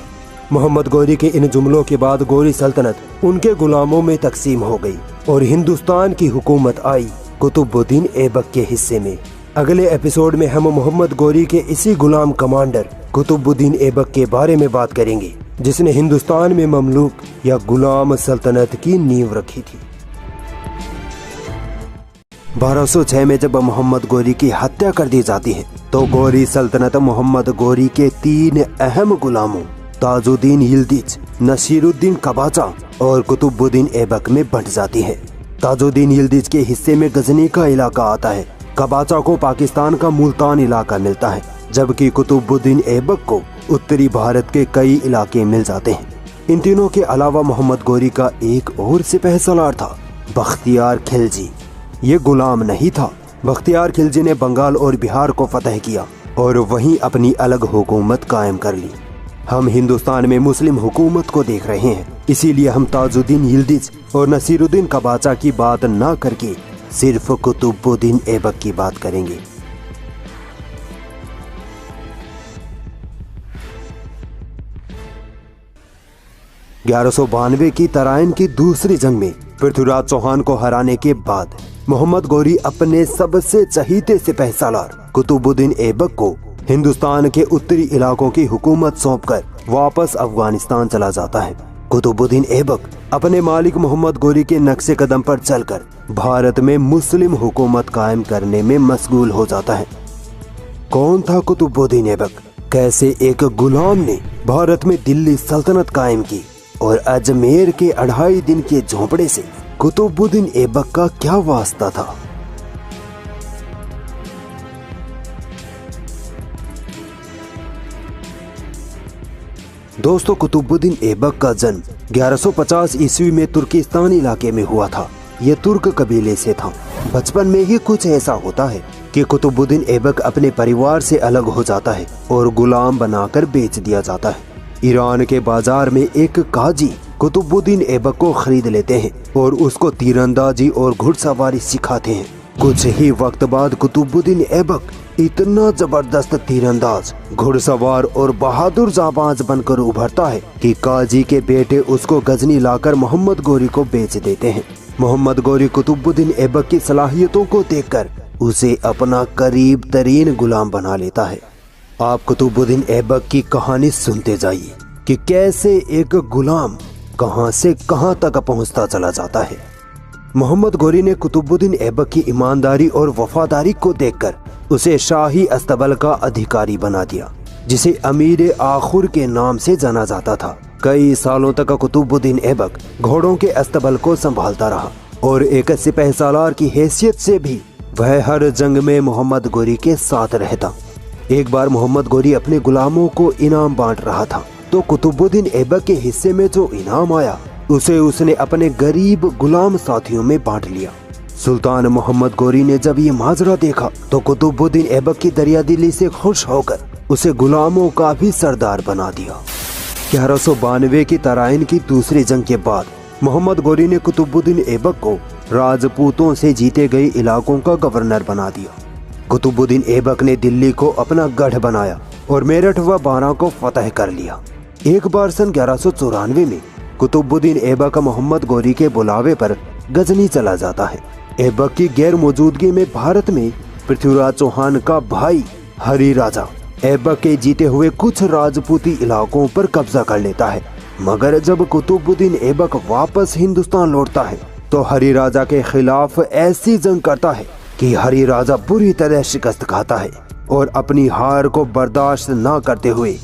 B: मोहम्मद गौरी के इन जुमलों के बाद गौरी सल्तनत उनके गुलामों में तकसीम हो गई और हिंदुस्तान की हुकूमत आई कुतुबुद्दीन ऐबक के हिस्से में। अगले एपिसोड में हम मोहम्मद गौरी के इसी गुलाम कमांडर कुतुबुद्दीन ऐबक के बारे में बात करेंगे, जिसने हिंदुस्तान में ममलूक या गुलाम सल्तनत की नींव रखी थी। 1206 में जब मोहम्मद गौरी की हत्या कर दी जाती है तो गौरी सल्तनत मोहम्मद गौरी के 3 अहम गुलामों ताजुद्दीन यिल्दिज, नसीरुद्दीन कबाचा और कुतुबुद्दीन ऐबक में बंट जाती है। ताजुद्दीन यिल्दिज के हिस्से में गजनी का इलाका आता है, कबाचा को पाकिस्तान का मुल्तान इलाका मिलता है, जबकि कुतुबुद्दीन ऐबक को उत्तरी भारत के कई इलाके मिल जाते हैं। इन तीनों के अलावा मोहम्मद गौरी का एक और सिपह सलार था, बख्तियार खिलजी। ये गुलाम नहीं था। बख्तियार खिलजी ने बंगाल और बिहार को फतह किया और वहीं अपनी अलग हुकूमत कायम कर ली। हम हिंदुस्तान में मुस्लिम हुकूमत को देख रहे हैं, इसीलिए हम ताजुद्दीन यिल्दिज और नसीरुद्दीन कबाचा की बात न करके सिर्फ कुतुबुद्दीन ऐबक की बात करेंगे। (1192) की तराइन की दूसरी जंग में पृथ्वीराज चौहान को हराने के बाद मोहम्मद गौरी अपने सबसे चहीते सिपह सालार कुतुबुद्दीन ऐबक को हिंदुस्तान के उत्तरी इलाकों की हुकूमत सौंपकर वापस अफगानिस्तान चला जाता है। कुतुबुद्दीन ऐबक अपने मालिक मोहम्मद गोरी के नक्शे कदम पर चलकर भारत में मुस्लिम हुकूमत कायम करने में मशगूल हो जाता है। कौन था कुतुबुद्दीन ऐबक? कैसे एक गुलाम ने भारत में दिल्ली सल्तनत कायम की और अजमेर के 2.5 दिन के झोंपड़े से कुतुबुद्दीन ऐबक का क्या वास्ता था? दोस्तों, कुतुबुद्दीन ऐबक का जन्म 1150 ईस्वी में तुर्किस्तान इलाके में हुआ था। ये तुर्क कबीले से था। बचपन में ही कुछ ऐसा होता है कि कुतुबुद्दीन ऐबक अपने परिवार से अलग हो जाता है और गुलाम बनाकर बेच दिया जाता है। ईरान के बाजार में एक काजी कुतुबुद्दीन ऐबक को खरीद लेते हैं और उसको तीरंदाजी और घुड़सवारी सिखाते हैं। कुछ ही वक्त बाद कुतुबुद्दीन ऐबक इतना जबरदस्त तीरंदाज, घुड़सवार और बहादुर जाबाज बनकर उभरता है कि काजी के बेटे उसको गजनी लाकर मोहम्मद गोरी को बेच देते हैं। मोहम्मद गोरी कुतुबुद्दीन ऐबक की सलाहियतों को देखकर उसे अपना करीब तरीन गुलाम बना लेता है। आप कुतुबुद्दीन ऐबक की कहानी सुनते जाइए कि कैसे एक गुलाम कहां से कहां तक पहुंचता चला जाता है। मोहम्मद गोरी ने कुतुबुद्दीन ऐबक की ईमानदारी और वफादारी को देखकर उसे शाही अस्तबल का अधिकारी बना दिया, जिसे अमीर आखुर के नाम से जाना जाता था। कई सालों तक कुतुबुद्दीन ऐबक घोड़ों के अस्तबल को संभालता रहा और एक सिपहसालार की हैसियत से भी वह हर जंग में मोहम्मद गोरी के साथ रहता। एक बार मोहम्मद गोरी अपने गुलामों को इनाम बांट रहा था तो कुतुबुद्दीन ऐबक के हिस्से में जो इनाम आया उसे उसने अपने गरीब गुलाम साथियों में बांट लिया। सुल्तान मोहम्मद गोरी ने जब ये माजरा देखा तो कुतुबुद्दीन ऐबक की दरियादिली से खुश होकर उसे गुलामों का भी सरदार बना दिया। 1192 की तराइन की दूसरी जंग के बाद मोहम्मद गोरी ने कुतुबुद्दीन ऐबक को राजपूतों से जीते गए इलाकों का गवर्नर बना दिया। कुतुबुद्दीन ऐबक ने दिल्ली को अपना गढ़ बनाया और मेरठ व बारा को फतह कर लिया। एक बार सन 1194 में कुतुबुद्दीन ऐबक मोहम्मद गोरी के बुलावे पर गजनी चला जाता है। ऐबक की गैर मौजूदगी में भारत में पृथ्वीराज चौहान का भाई हरि राजा ऐबक के जीते हुए कुछ राजपूती इलाकों पर कब्जा कर लेता है। मगर जब कुतुबुद्दीन ऐबक वापस हिंदुस्तान लौटता है तो हरि राजा के खिलाफ ऐसी जंग करता है कि हरि राजा बुरी तरह शिकस्त खाता है और अपनी हार को बर्दाश्त न करते हुए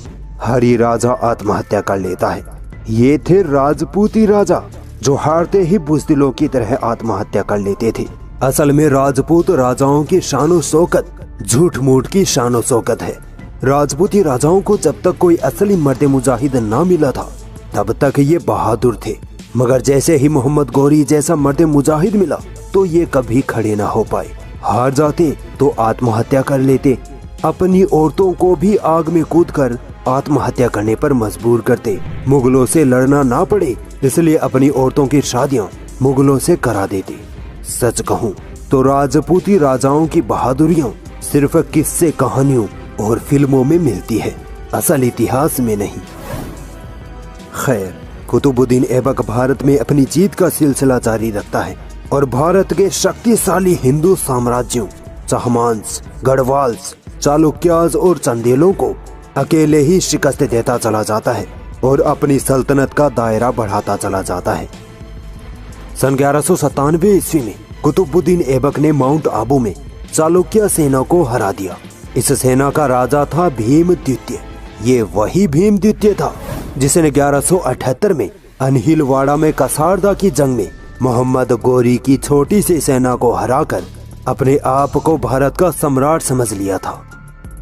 B: हरि राजा आत्महत्या कर लेता है। ये थे राजपूती राजा जो हारते ही बुज़दिलों की तरह आत्महत्या कर लेते थे। असल में राजपूत राजाओं की शानो शौकत झूठ मूठ की शानो शौकत है। राजपूती राजाओं को जब तक कोई असली मर्द मुजाहिद ना मिला था तब तक ये बहादुर थे, मगर जैसे ही मोहम्मद गोरी जैसा मर्द मुजाहिद मिला तो ये कभी खड़े ना हो पाए। हार जाते तो आत्महत्या कर लेते, अपनी औरतों को भी आग में कूदकर आत्महत्या करने पर मजबूर करते। मुगलों से लड़ना ना पड़े इसलिए अपनी औरतों की शादियां मुगलों से करा देते। सच कहूं तो राजपूती राजाओं की बहादुरियां सिर्फ किस्से कहानियों और फिल्मों में मिलती है, असल इतिहास में नहीं। खैर, कुतुबुद्दीन ऐबक भारत में अपनी जीत का सिलसिला जारी रखता है और भारत के शक्तिशाली हिंदू साम्राज्यों चहमांस, गढ़वाल्स, चालुक्याज और चंदेलों को अकेले ही शिकस्त देता चला जाता है और अपनी सल्तनत का दायरा बढ़ाता चला जाता है। सन 1197 ईस्वी में कुतुबुद्दीन ऐबक ने माउंट आबू में चालुक्य सेना को हरा दिया। इस सेना का राजा था भीम द्वितीय। ये वही भीम द्वितीय था जिसने 1178 में अनहिलवाड़ा में कसारदा की जंग में मोहम्मद गोरी की छोटी सी सेना को हराकर अपने आप को भारत का सम्राट समझ लिया था।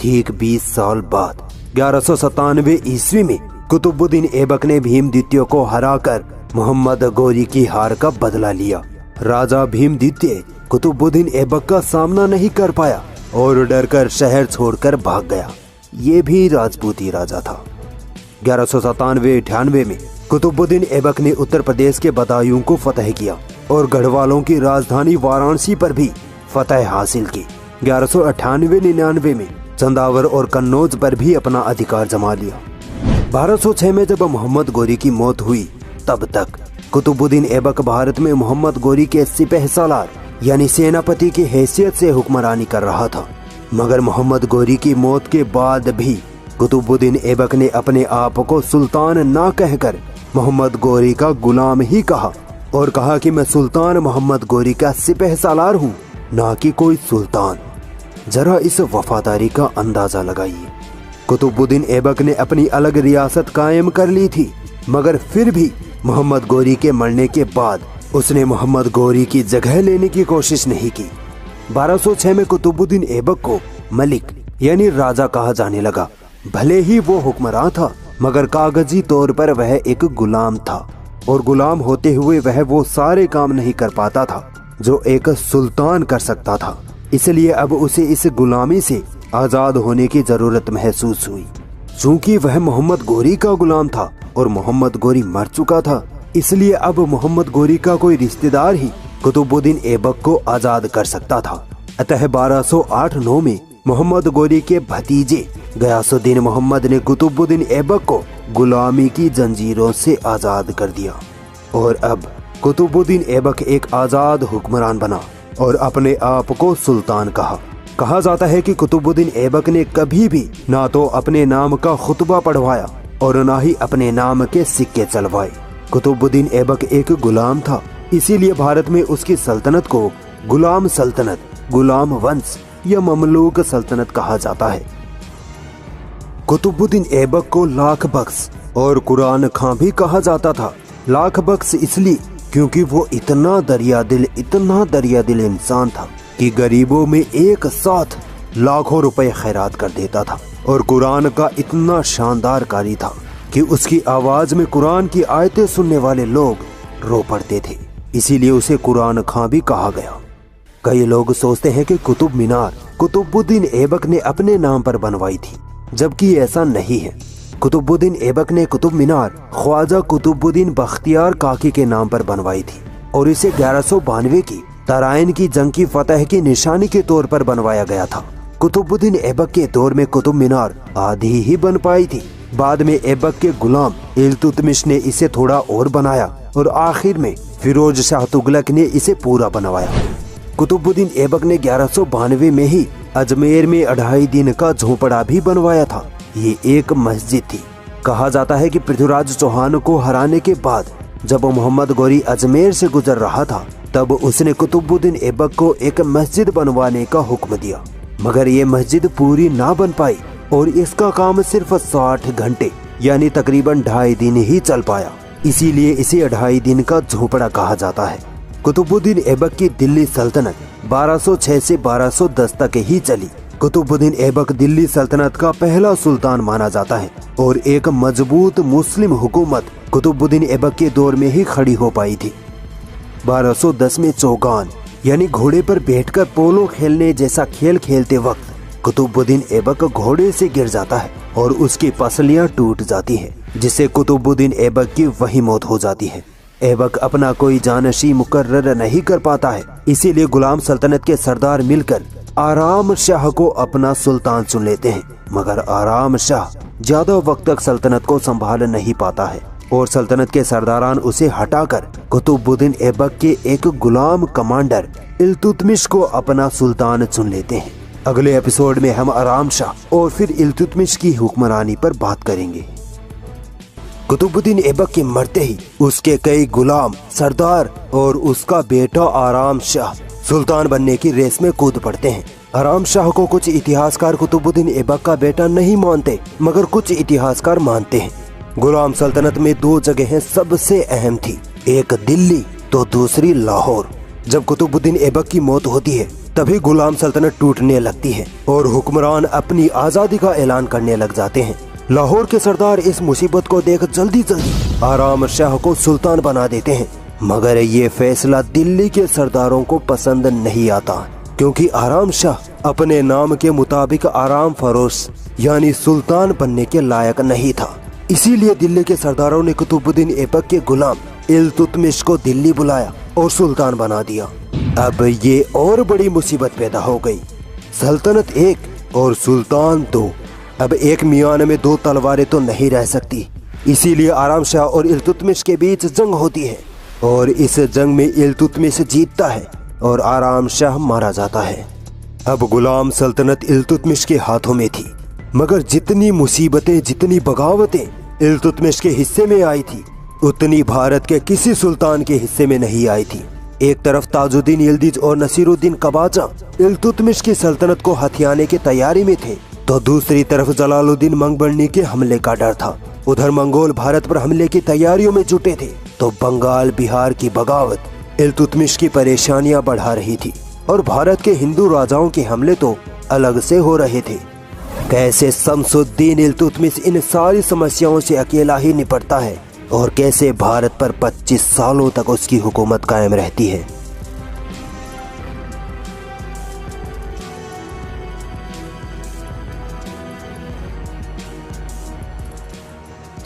B: ठीक 20 साल बाद 1197 ईस्वी में कुतुबुद्दीन ऐबक ने भीम द्वितीय को हराकर मोहम्मद गोरी की हार का बदला लिया। राजा भीम द्वितीय कुतुबुद्दीन ऐबक का सामना नहीं कर पाया और डरकर शहर छोड़कर भाग गया। ये भी राजपूती राजा था। 1197-98 में कुतुबुद्दीन ऐबक ने उत्तर प्रदेश के बदायूं को फतह किया और गढ़वालों की राजधानी वाराणसी पर भी फतह हासिल की। 1198-99 में चंदावर और कन्नौज पर भी अपना अधिकार जमा लिया। 1206 में जब मोहम्मद गोरी की मौत हुई तब तक कुतुबुद्दीन ऐबक भारत में मोहम्मद गोरी के सिपहसालार यानी सेनापति की हैसियत से हुक्मरानी कर रहा था। मगर मोहम्मद गोरी की मौत के बाद भी कुतुबुद्दीन ऐबक ने अपने आप को सुल्तान ना कहकर मोहम्मद गोरी का गुलाम ही कहा और कहा कि मैं सुल्तान मोहम्मद गोरी का सिपहसालार हूँ, ना कि कोई सुल्तान। जरा इस वफादारी का अंदाजा लगाइए। कुतुबुद्दीन ऐबक ने अपनी अलग रियासत कायम कर ली थी, मगर फिर भी मोहम्मद गोरी के मरने के बाद उसने मोहम्मद गोरी की जगह लेने की कोशिश नहीं की। 1206 में कुतुबुद्दीन ऐबक को मलिक यानी राजा कहा जाने लगा। भले ही वो हुक्मरान था, मगर कागजी तौर पर वह एक गुलाम था और गुलाम होते हुए वह वो सारे काम नहीं कर पाता था जो एक सुल्तान कर सकता था। इसलिए अब उसे इस गुलामी से आजाद होने की जरूरत महसूस हुई। चूंकि वह मोहम्मद गोरी का गुलाम था और मोहम्मद गोरी मर चुका था, इसलिए अब मोहम्मद गोरी का कोई रिश्तेदार ही कुतुबुद्दीन ऐबक को आजाद कर सकता था। अतः 1208-9 में मोहम्मद गोरी के भतीजे गयासुद्दीन मोहम्मद ने कुतुबुद्दीन ऐबक को गुलामी की जंजीरों से आजाद कर दिया और अब कुतुबुद्दीन ऐबक एक आजाद हुक्मरान बना और अपने आप को सुल्तान कहा जाता है कि कुतुबुद्दीन ऐबक ने कभी भी ना तो अपने नाम का खुतबा पढ़वाया और ना ही अपने नाम के सिक्के चलवाए। कुतुबुद्दीन ऐबक एक गुलाम था, इसीलिए भारत में उसकी सल्तनत को गुलाम सल्तनत, गुलाम वंश या ममलूक सल्तनत कहा जाता है। कुतुबुद्दीन ऐबक को लाख बख्श और कुरान खां भी कहा जाता था। लाख बख्श इसलिए क्योंकि वो इतना दरिया दिल इंसान था कि गरीबों में एक साथ लाखों रुपए खैरात कर देता था और कुरान का इतना शानदार कारी था कि उसकी आवाज में कुरान की आयतें सुनने वाले लोग रो पड़ते थे, इसीलिए उसे कुरान खां भी कहा गया। कई लोग सोचते हैं कि कुतुब मीनार कुतुबुद्दीन ऐबक ने अपने नाम पर बनवाई थी, जबकि ऐसा नहीं है। कुतुबुद्दीन ऐबक ने कुतुब मीनार ख्वाजा कुतुबुद्दीन बख्तियार काकी के नाम पर बनवाई थी और इसे 1192 की तराइन की जंग की फतह की निशानी के तौर पर बनवाया गया था। कुतुबुद्दीन ऐबक के दौर में कुतुब मीनार आधी ही बन पाई थी। बाद में ऐबक के गुलाम इल्तुतमिश ने इसे थोड़ा और बनाया और आखिर में फिरोज शाह तुगलक ने इसे पूरा बनवाया। कुतुबुद्दीन ऐबक ने 1192 में ही अजमेर में 2.5 दिन का झोपड़ा भी बनवाया था। ये एक मस्जिद थी। कहा जाता है कि पृथ्वीराज चौहान को हराने के बाद जब मोहम्मद गोरी अजमेर से गुजर रहा था, तब उसने कुतुबुद्दीन ऐबक को एक मस्जिद बनवाने का हुक्म दिया, मगर ये मस्जिद पूरी ना बन पाई और इसका काम सिर्फ 60 घंटे यानी तकरीबन 2.5 दिन ही चल पाया। इसीलिए इसे 2.5 दिन का झोपड़ा कहा जाता है। कुतुबुद्दीन ऐबक की दिल्ली सल्तनत 1206 से 1210 तक ही चली। कुतुबुद्दीन ऐबक दिल्ली सल्तनत का पहला सुल्तान माना जाता है और एक मजबूत मुस्लिम हुकूमत कुतुबुद्दीन ऐबक के दौर में ही खड़ी हो पाई थी। 1210 में चौगान यानी घोड़े पर बैठकर पोलो खेलने जैसा खेल खेलते वक्त कुतुबुद्दीन ऐबक घोड़े से गिर जाता है और उसकी पसलियां टूट जाती है, जिससे कुतुबुद्दीन ऐबक की वही मौत हो जाती है। ऐबक अपना कोई जानशी मुकर्रर नहीं कर पाता है, इसीलिए गुलाम सल्तनत के सरदार मिलकर आराम शाह को अपना सुल्तान चुन लेते हैं, मगर आराम शाह ज्यादा वक्त तक सल्तनत को संभाल नहीं पाता है और सल्तनत के सरदारान उसे हटाकर कुतुबुद्दीन ऐबक के एक गुलाम कमांडर इल्तुतमिश को अपना सुल्तान चुन लेते हैं। अगले एपिसोड में हम आराम शाह और फिर इल्तुतमिश की हुक्मरानी पर बात करेंगे। कुतुबुद्दीन ऐबक के मरते ही उसके कई गुलाम, सरदार और उसका बेटा आराम शाह सुल्तान बनने की रेस में कूद पड़ते हैं। आराम शाह को कुछ इतिहासकार कुतुबुद्दीन ऐबक का बेटा नहीं मानते, मगर कुछ इतिहासकार मानते हैं। गुलाम सल्तनत में 2 जगहें सबसे अहम थी, एक दिल्ली तो दूसरी लाहौर। जब कुतुबुद्दीन ऐबक की मौत होती है तभी गुलाम सल्तनत टूटने लगती है और हुक्मरान अपनी आजादी का ऐलान करने लग जाते हैं। लाहौर के सरदार इस मुसीबत को देख जल्दी आराम शाह को सुल्तान बना देते हैं, मगर ये फैसला दिल्ली के सरदारों को पसंद नहीं आता, क्योंकि आराम शाह अपने नाम के मुताबिक आराम फरोश यानी सुल्तान बनने के लायक नहीं था। इसीलिए दिल्ली के सरदारों ने कुतुबुद्दीन ऐबक के गुलाम इल्तुतमिश को दिल्ली बुलाया और सुल्तान बना दिया। अब ये और बड़ी मुसीबत पैदा हो गई। सल्तनत एक और सुल्तान 2। अब एक मियान में 2 तलवारें तो नहीं रह सकती, इसीलिए आराम शाह और इल्तुतमिश के बीच जंग होती है और इस जंग में इल्तुतमिश जीतता है और आराम शाह मारा जाता है। अब गुलाम सल्तनत इल्तुतमिश के हाथों में थी। मगर जितनी मुसीबतें, जितनी बगावतें इल्तुतमिश के हिस्से में आई थी, उतनी भारत के किसी सुल्तान के हिस्से में नहीं आई थी। एक तरफ ताजुद्दीन यिल्दिज और नसीरुद्दीन कबाचा इल्तुतमिश की सल्तनत को हथियाने की तैयारी में थे, तो दूसरी तरफ जलालुद्दीन मंगबर्नी के हमले का डर था। उधर मंगोल भारत पर हमले की तैयारियों में जुटे थे, तो बंगाल बिहार की बगावत इल्तुतमिश की परेशानियां बढ़ा रही थी और भारत के हिंदू राजाओं के हमले तो अलग से हो रहे थे। कैसे शमसुद्दीन इल्तुतमिश इन सारी समस्याओं से अकेला ही निपटता है और कैसे भारत पर 25 सालों तक उसकी हुकूमत कायम रहती है।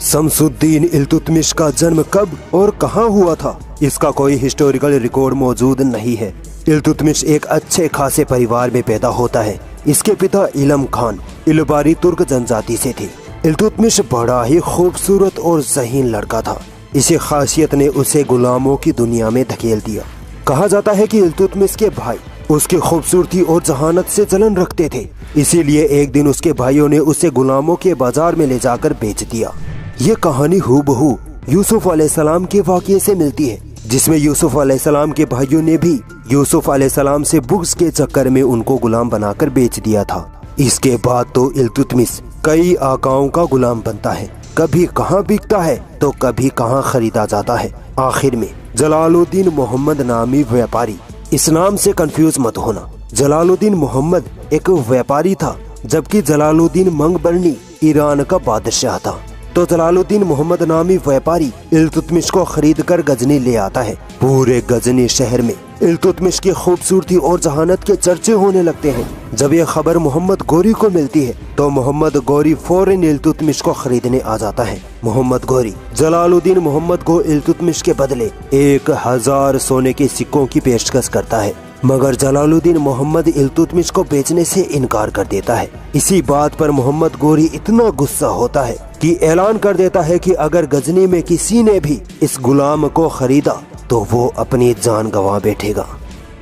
B: शमसुद्दीन इल्तुतमिश का जन्म कब और कहां हुआ था, इसका कोई हिस्टोरिकल रिकॉर्ड मौजूद नहीं है। इल्तुतमिश एक अच्छे खासे परिवार में पैदा होता है। इसके पिता इलम खान इलबारी तुर्क जनजाति से थे। इल्तुतमिश बड़ा ही खूबसूरत और ज़हीन लड़का था। इसी खासियत ने उसे गुलामों की दुनिया में धकेल दिया। कहा जाता है कि इल्तुतमिश के भाई उसकी खूबसूरती और जहानत से जलन रखते थे, इसीलिए एक दिन उसके भाइयों ने उसे गुलामों के बाजार में ले जाकर बेच दिया। ये कहानी हूबहू यूसुफ अलैहिस्सलाम के वाक़ये से मिलती है, जिसमें यूसुफ अलैहिस्सलाम के भाइयों ने भी यूसुफ अलैहिस्सलाम से बुग़्ज़ के चक्कर में उनको गुलाम बनाकर बेच दिया था। इसके बाद तो इल्तुतमिश कई आकाओं का गुलाम बनता है, कभी कहाँ बिकता है तो कभी कहाँ खरीदा जाता है। आखिर में जलालुद्दीन मोहम्मद नामी व्यापारी, इस नाम से कंफ्यूज मत होना, जलालुद्दीन मोहम्मद एक व्यापारी था, जबकि जलालुद्दीन मंगबर्नी ईरान का बादशाह था। तो जलालुद्दीन मोहम्मद नामी व्यापारी इल्तुतमिश को खरीद कर गजनी ले आता है। पूरे गजनी शहर में इल्तुतमिश की खूबसूरती और जहानत के चर्चे होने लगते हैं। जब ये खबर मोहम्मद गोरी को मिलती है तो मोहम्मद गोरी फौरन इल्तुतमिश को खरीदने आ जाता है। मोहम्मद गोरी जलालुद्दीन मोहम्मद को इल्तुतमिश के बदले 1000 सोने के सिक्कों की पेशकश करता है, मगर जलालुद्दीन मोहम्मद इल्तुतमिश को बेचने से इनकार कर देता है। इसी बात पर मोहम्मद गोरी इतना गुस्सा होता है कि ऐलान कर देता है कि अगर गजनी में किसी ने भी इस गुलाम को खरीदा तो वो अपनी जान गंवा बैठेगा।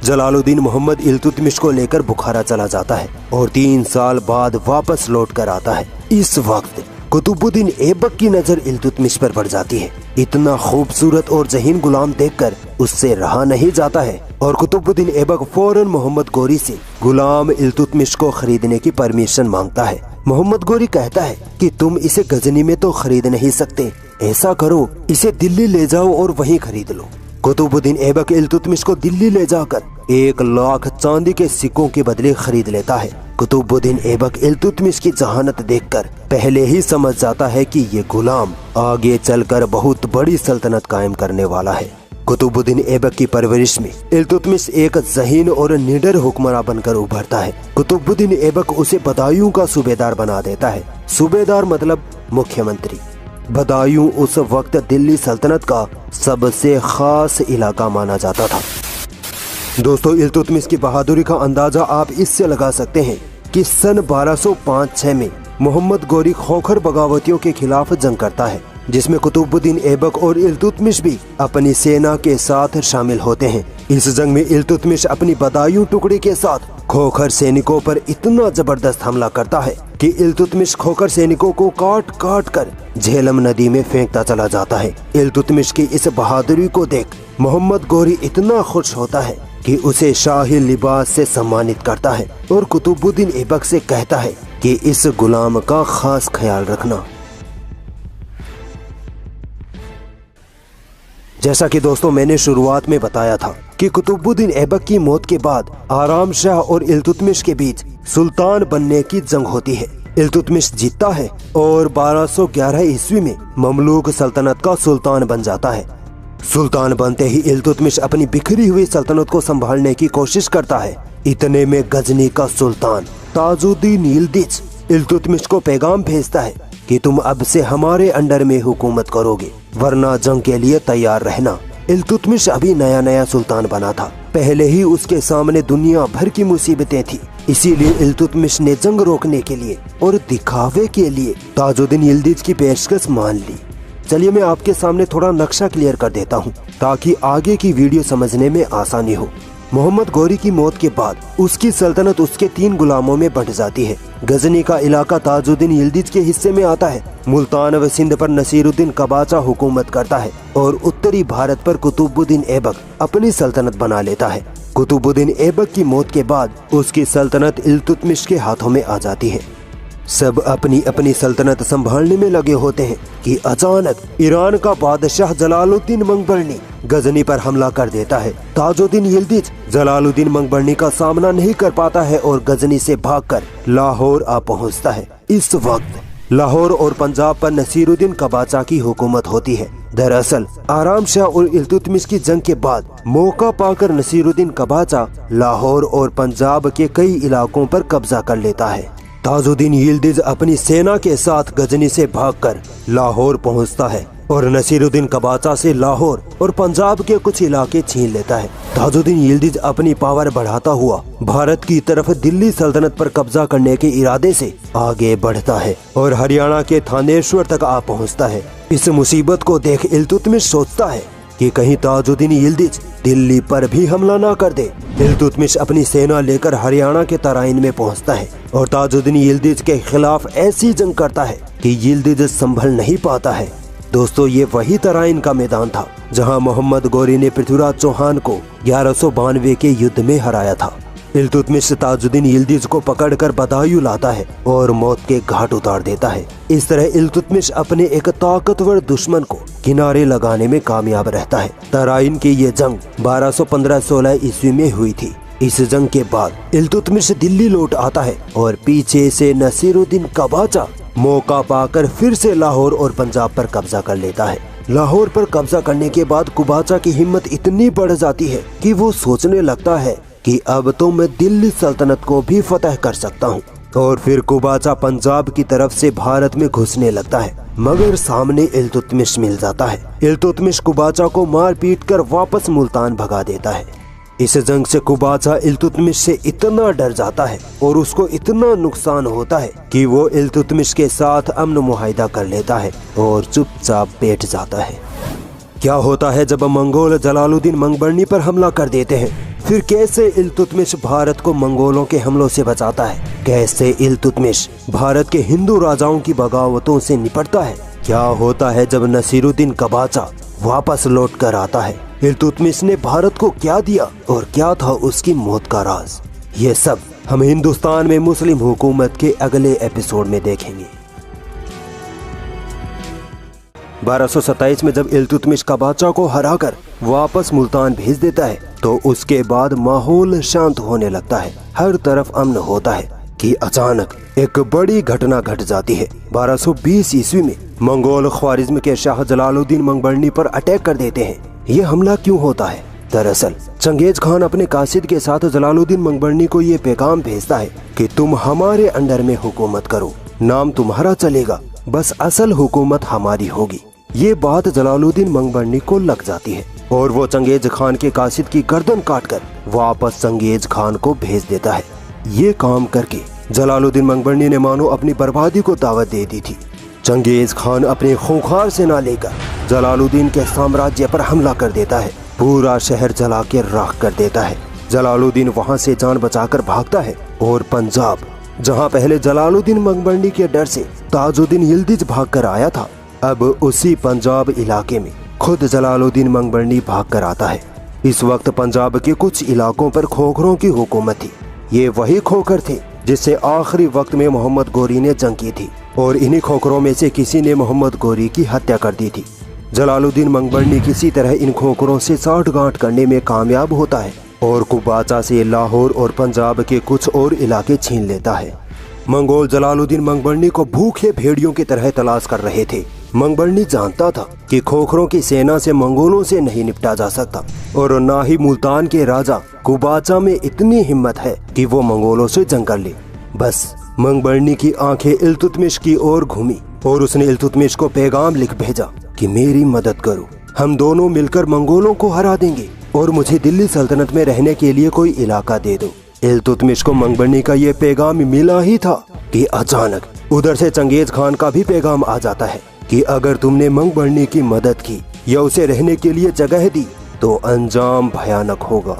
B: जलालुद्दीन मोहम्मद इल्तुतमिश को लेकर बुखारा चला जाता है और 3 साल बाद वापस लौट कर आता है। इस वक्त कुतुबुद्दीन ऐबक की नजर इल्तुतमिश पर पड़ जाती है। इतना खूबसूरत और ज़हीन गुलाम देखकर उससे रहा नहीं जाता है और कुतुबुद्दीन ऐबक फौरन मोहम्मद गोरी से गुलाम इल्तुतमिश को खरीदने की परमिशन मांगता है। मोहम्मद गोरी कहता है कि तुम इसे गजनी में तो खरीद नहीं सकते, ऐसा करो इसे दिल्ली ले जाओ और वहीं खरीद लो। कुतुबुद्दीन ऐबक इल्तुतमिश को दिल्ली ले जाकर 1 लाख चांदी के सिक्कों के बदले खरीद लेता है। कुतुबुद्दीन ऐबक इल्तुतमिश की जहानत देखकर पहले ही समझ जाता है कि ये गुलाम आगे चलकर बहुत बड़ी सल्तनत कायम करने वाला है। कुतुबुद्दीन ऐबक की परवरिश में इल्तुतमिश एक ज़हीन और निडर हुक्मरान बनकर उभरता है। कुतुबुद्दीन ऐबक उसे बदायूं का सूबेदार बना देता है। सूबेदार मतलब मुख्यमंत्री। बदायूं उस वक्त दिल्ली सल्तनत का सबसे खास इलाका माना जाता था। दोस्तों, इल्तुतमिश की बहादुरी का अंदाजा आप इससे लगा सकते हैं कि सन 1205-6 में मोहम्मद गोरी खोखर बगावतियों के खिलाफ जंग करता है, जिसमें कुतुबुद्दीन ऐबक और इल्तुतमिश भी अपनी सेना के साथ शामिल होते हैं। इस जंग में इल्तुतमिश अपनी बदायूं टुकड़ी के साथ खोखर सैनिकों पर इतना जबरदस्त हमला करता है कि इल्तुतमिश खोखर सैनिकों को काट काट कर झेलम नदी में फेंकता चला जाता है। इल्तुतमिश की इस बहादुरी को देख मोहम्मद गोरी इतना खुश होता है कि उसे शाही लिबास से सम्मानित करता है और कुतुबुद्दीन ऐबक से कहता है कि इस गुलाम का खास ख्याल रखना। जैसा कि दोस्तों मैंने शुरुआत में बताया था कि कुतुबुद्दीन ऐबक की मौत के बाद आराम शाह और इल्तुतमिश के बीच सुल्तान बनने की जंग होती है। इल्तुतमिश जीतता है और 1211 ईस्वी में ममलूक सल्तनत का सुल्तान बन जाता है। सुल्तान बनते ही इल्तुतमिश अपनी बिखरी हुई सल्तनत को संभालने की कोशिश करता है। इतने में गजनी का सुल्तान ताजुद्दीन यिल्दिज इल्तुतमिश को पैगाम भेजता है कि तुम अब से हमारे अंडर में हुकूमत करोगे, वरना जंग के लिए तैयार रहना। इल्तुतमिश अभी नया नया सुल्तान बना था, पहले ही उसके सामने दुनिया भर की मुसीबतें थी। इसीलिए इल्तुतमिश ने जंग रोकने के लिए और दिखावे के लिए ताजुद्दीन यिल्दिज की पेशकश मान ली। चलिए मैं आपके सामने थोड़ा नक्शा क्लियर कर देता हूँ ताकि आगे की वीडियो समझने में आसानी हो। मोहम्मद गौरी की मौत के बाद उसकी सल्तनत उसके 3 गुलामों में बंट जाती है। गजनी का इलाका ताजुद्दीन यिल्दिज के हिस्से में आता है। मुल्तान व सिंध पर नसीरुद्दीन कबाचा हुकूमत करता है और उत्तरी भारत पर कुतुबुद्दीन ऐबक अपनी सल्तनत बना लेता है। कुतुबुद्दीन ऐबक की मौत के बाद उसकी सल्तनत इल्तुतमिश के हाथों में आ जाती है। सब अपनी अपनी सल्तनत संभालने में लगे होते हैं कि अचानक ईरान का बादशाह जलालुद्दीन मंगबरनी गजनी पर हमला कर देता है। ताजुद्दीन यिल्दिज जलालुद्दीन मंगबरनी का सामना नहीं कर पाता है और गजनी से भागकर लाहौर आ पहुंचता है। इस वक्त लाहौर और पंजाब पर नसीरुद्दीन कबाचा की हुकूमत होती है। दरअसल आराम शाह और इल्तुतमिश की जंग के बाद मौका पाकर नसीरुद्दीन कबाचा लाहौर और पंजाब के कई इलाकों पर कब्जा कर लेता है। ताजुद्दीन यिल्दिज अपनी सेना के साथ गजनी से भागकर लाहौर पहुंचता है और नसीरुद्दीन कबाचा से लाहौर और पंजाब के कुछ इलाके छीन लेता है। ताजुद्दीन यिल्दिज अपनी पावर बढ़ाता हुआ भारत की तरफ दिल्ली सल्तनत पर कब्जा करने के इरादे से आगे बढ़ता है और हरियाणा के थानेश्वर तक आ पहुंचता है। इस मुसीबत को देख इल्तुतमिश सोचता है कि कहीं ताजुद्दीन यिल्दिज दिल्ली पर भी हमला ना कर दे। इल्तुतमिश अपनी सेना लेकर हरियाणा के तराइन में पहुंचता है और ताजुद्दीन यिल्दिज के खिलाफ ऐसी जंग करता है कि यिल्दिज संभल नहीं पाता है। दोस्तों, ये वही तराइन का मैदान था जहां मोहम्मद गौरी ने पृथ्वीराज चौहान को 1192 के युद्ध में हराया था। इल्तुतमिश ताजुद्दीन यिल्दिज को पकड़कर बदायूं लाता है और मौत के घाट उतार देता है। इस तरह इल्तुतमिश अपने एक ताकतवर दुश्मन को किनारे लगाने में कामयाब रहता है। तराइन की ये जंग 1215-16 ईस्वी में हुई थी। इस जंग के बाद इल्तुतमिश दिल्ली लौट आता है और पीछे से नसीरुद्दीन कबाचा मौका पाकर फिर से लाहौर और पंजाब पर कब्जा कर लेता है। लाहौर पर कब्जा करने के बाद कुबाचा की हिम्मत इतनी बढ़ जाती है कि वो सोचने लगता है कि अब तो मैं दिल्ली सल्तनत को भी फतह कर सकता हूँ और फिर कुबाचा पंजाब की तरफ से भारत में घुसने लगता है। मगर सामने इल्तुतमिश मिल जाता है। इल्तुतमिश कुबाचा को मार पीट कर वापस मुल्तान भगा देता है। इस जंग से कुबाचा इल्तुतमिश से इतना डर जाता है और उसको इतना नुकसान होता है कि वो इल्तुतमिश के साथ अमन मुआहिदा कर लेता है और चुपचाप बैठ जाता है। क्या होता है जब मंगोल जलालुद्दीन मंगबरनी पर हमला कर देते हैं? फिर कैसे इल्तुतमिश भारत को मंगोलों के हमलों से बचाता है? कैसे इल्तुतमिश भारत के हिंदू राजाओं की बगावतों से निपटता है? क्या होता है जब नसीरुद्दीन कबाचा वापस लौट कर आता है? इल्तुतमिश ने भारत को क्या दिया और क्या था उसकी मौत का राज? ये सब हम हिंदुस्तान में मुस्लिम हुकूमत के अगले एपिसोड में देखेंगे। 1227 में जब इल्तुतमिश कबाचा को हराकर वापस मुल्तान भेज देता है तो उसके बाद माहौल शांत होने लगता है। हर तरफ अमन होता है कि अचानक एक बड़ी घटना घट जाती है। 1220 ईस्वी में मंगोल ख्वारिज्म के शाह जलालुद्दीन मंगबरनी पर अटैक कर देते हैं। ये हमला क्यों होता है? दरअसल चंगेज खान अपने कासिद के साथ जलालुद्दीन मंगबरनी को ये पैगाम भेजता है कि तुम हमारे अंडर में हुकूमत करो, नाम तुम्हारा चलेगा, बस असल हुकूमत हमारी होगी। ये बात जलालुद्दीन मंगबरनी को लग जाती है और वो चंगेज खान के कासिद की गर्दन काटकर वापस चंगेज खान को भेज देता है। ये काम करके जलालुद्दीन मंगबरनी ने मानो अपनी बर्बादी को दावत दे दी थी। चंगेज खान अपने खूंखार सेना लेकर जलालुद्दीन के साम्राज्य पर हमला कर देता है, पूरा शहर जला के राख कर देता है। जलालुद्दीन वहां से जान बचाकर भागता है और पंजाब, जहां पहले जलालुद्दीन मंगबरनी के डर से ताजुद्दीन यिल्दिज भाग कर आया था, अब उसी पंजाब इलाके में खुद जलालुद्दीन मंगबरनी भाग कर आता है। इस वक्त पंजाब के कुछ इलाकों पर खोखरों की हुकूमत थी। ये वही खोखर थे जिससे आखिरी वक्त में मोहम्मद गौरी ने जंग की थी और इन्हीं खोखरों में से किसी ने मोहम्मद गौरी की हत्या कर दी थी। जलालुद्दीन मंगबरनी किसी तरह इन खोखरों से साठगांठ करने में कामयाब होता है और कुबाचा से लाहौर और पंजाब के कुछ और इलाके छीन लेता है। मंगोल जलालुद्दीन मंगबरनी को भूखे भेड़ियों की तरह तलाश कर रहे थे। मंगबरनी जानता था कि खोखरों की सेना से मंगोलों से नहीं निपटा जा सकता और ना ही मुल्तान के राजा कुबाचा में इतनी हिम्मत है कि वो मंगोलों से जंग कर ले। बस मंगबरनी की आंखें इल्तुतमिश की ओर घूमी और उसने इल्तुतमिश को पैगाम लिख भेजा कि मेरी मदद करो, हम दोनों मिलकर मंगोलों को हरा देंगे और मुझे दिल्ली सल्तनत में रहने के लिए कोई इलाका दे दो। इल्तुतमिश को मंगबरनी का ये पैगाम मिला ही था कि अचानक उधर से चंगेज खान का भी पैगाम आ जाता है कि अगर तुमने मंगबरनी की मदद की या उसे रहने के लिए जगह दी तो अंजाम भयानक होगा।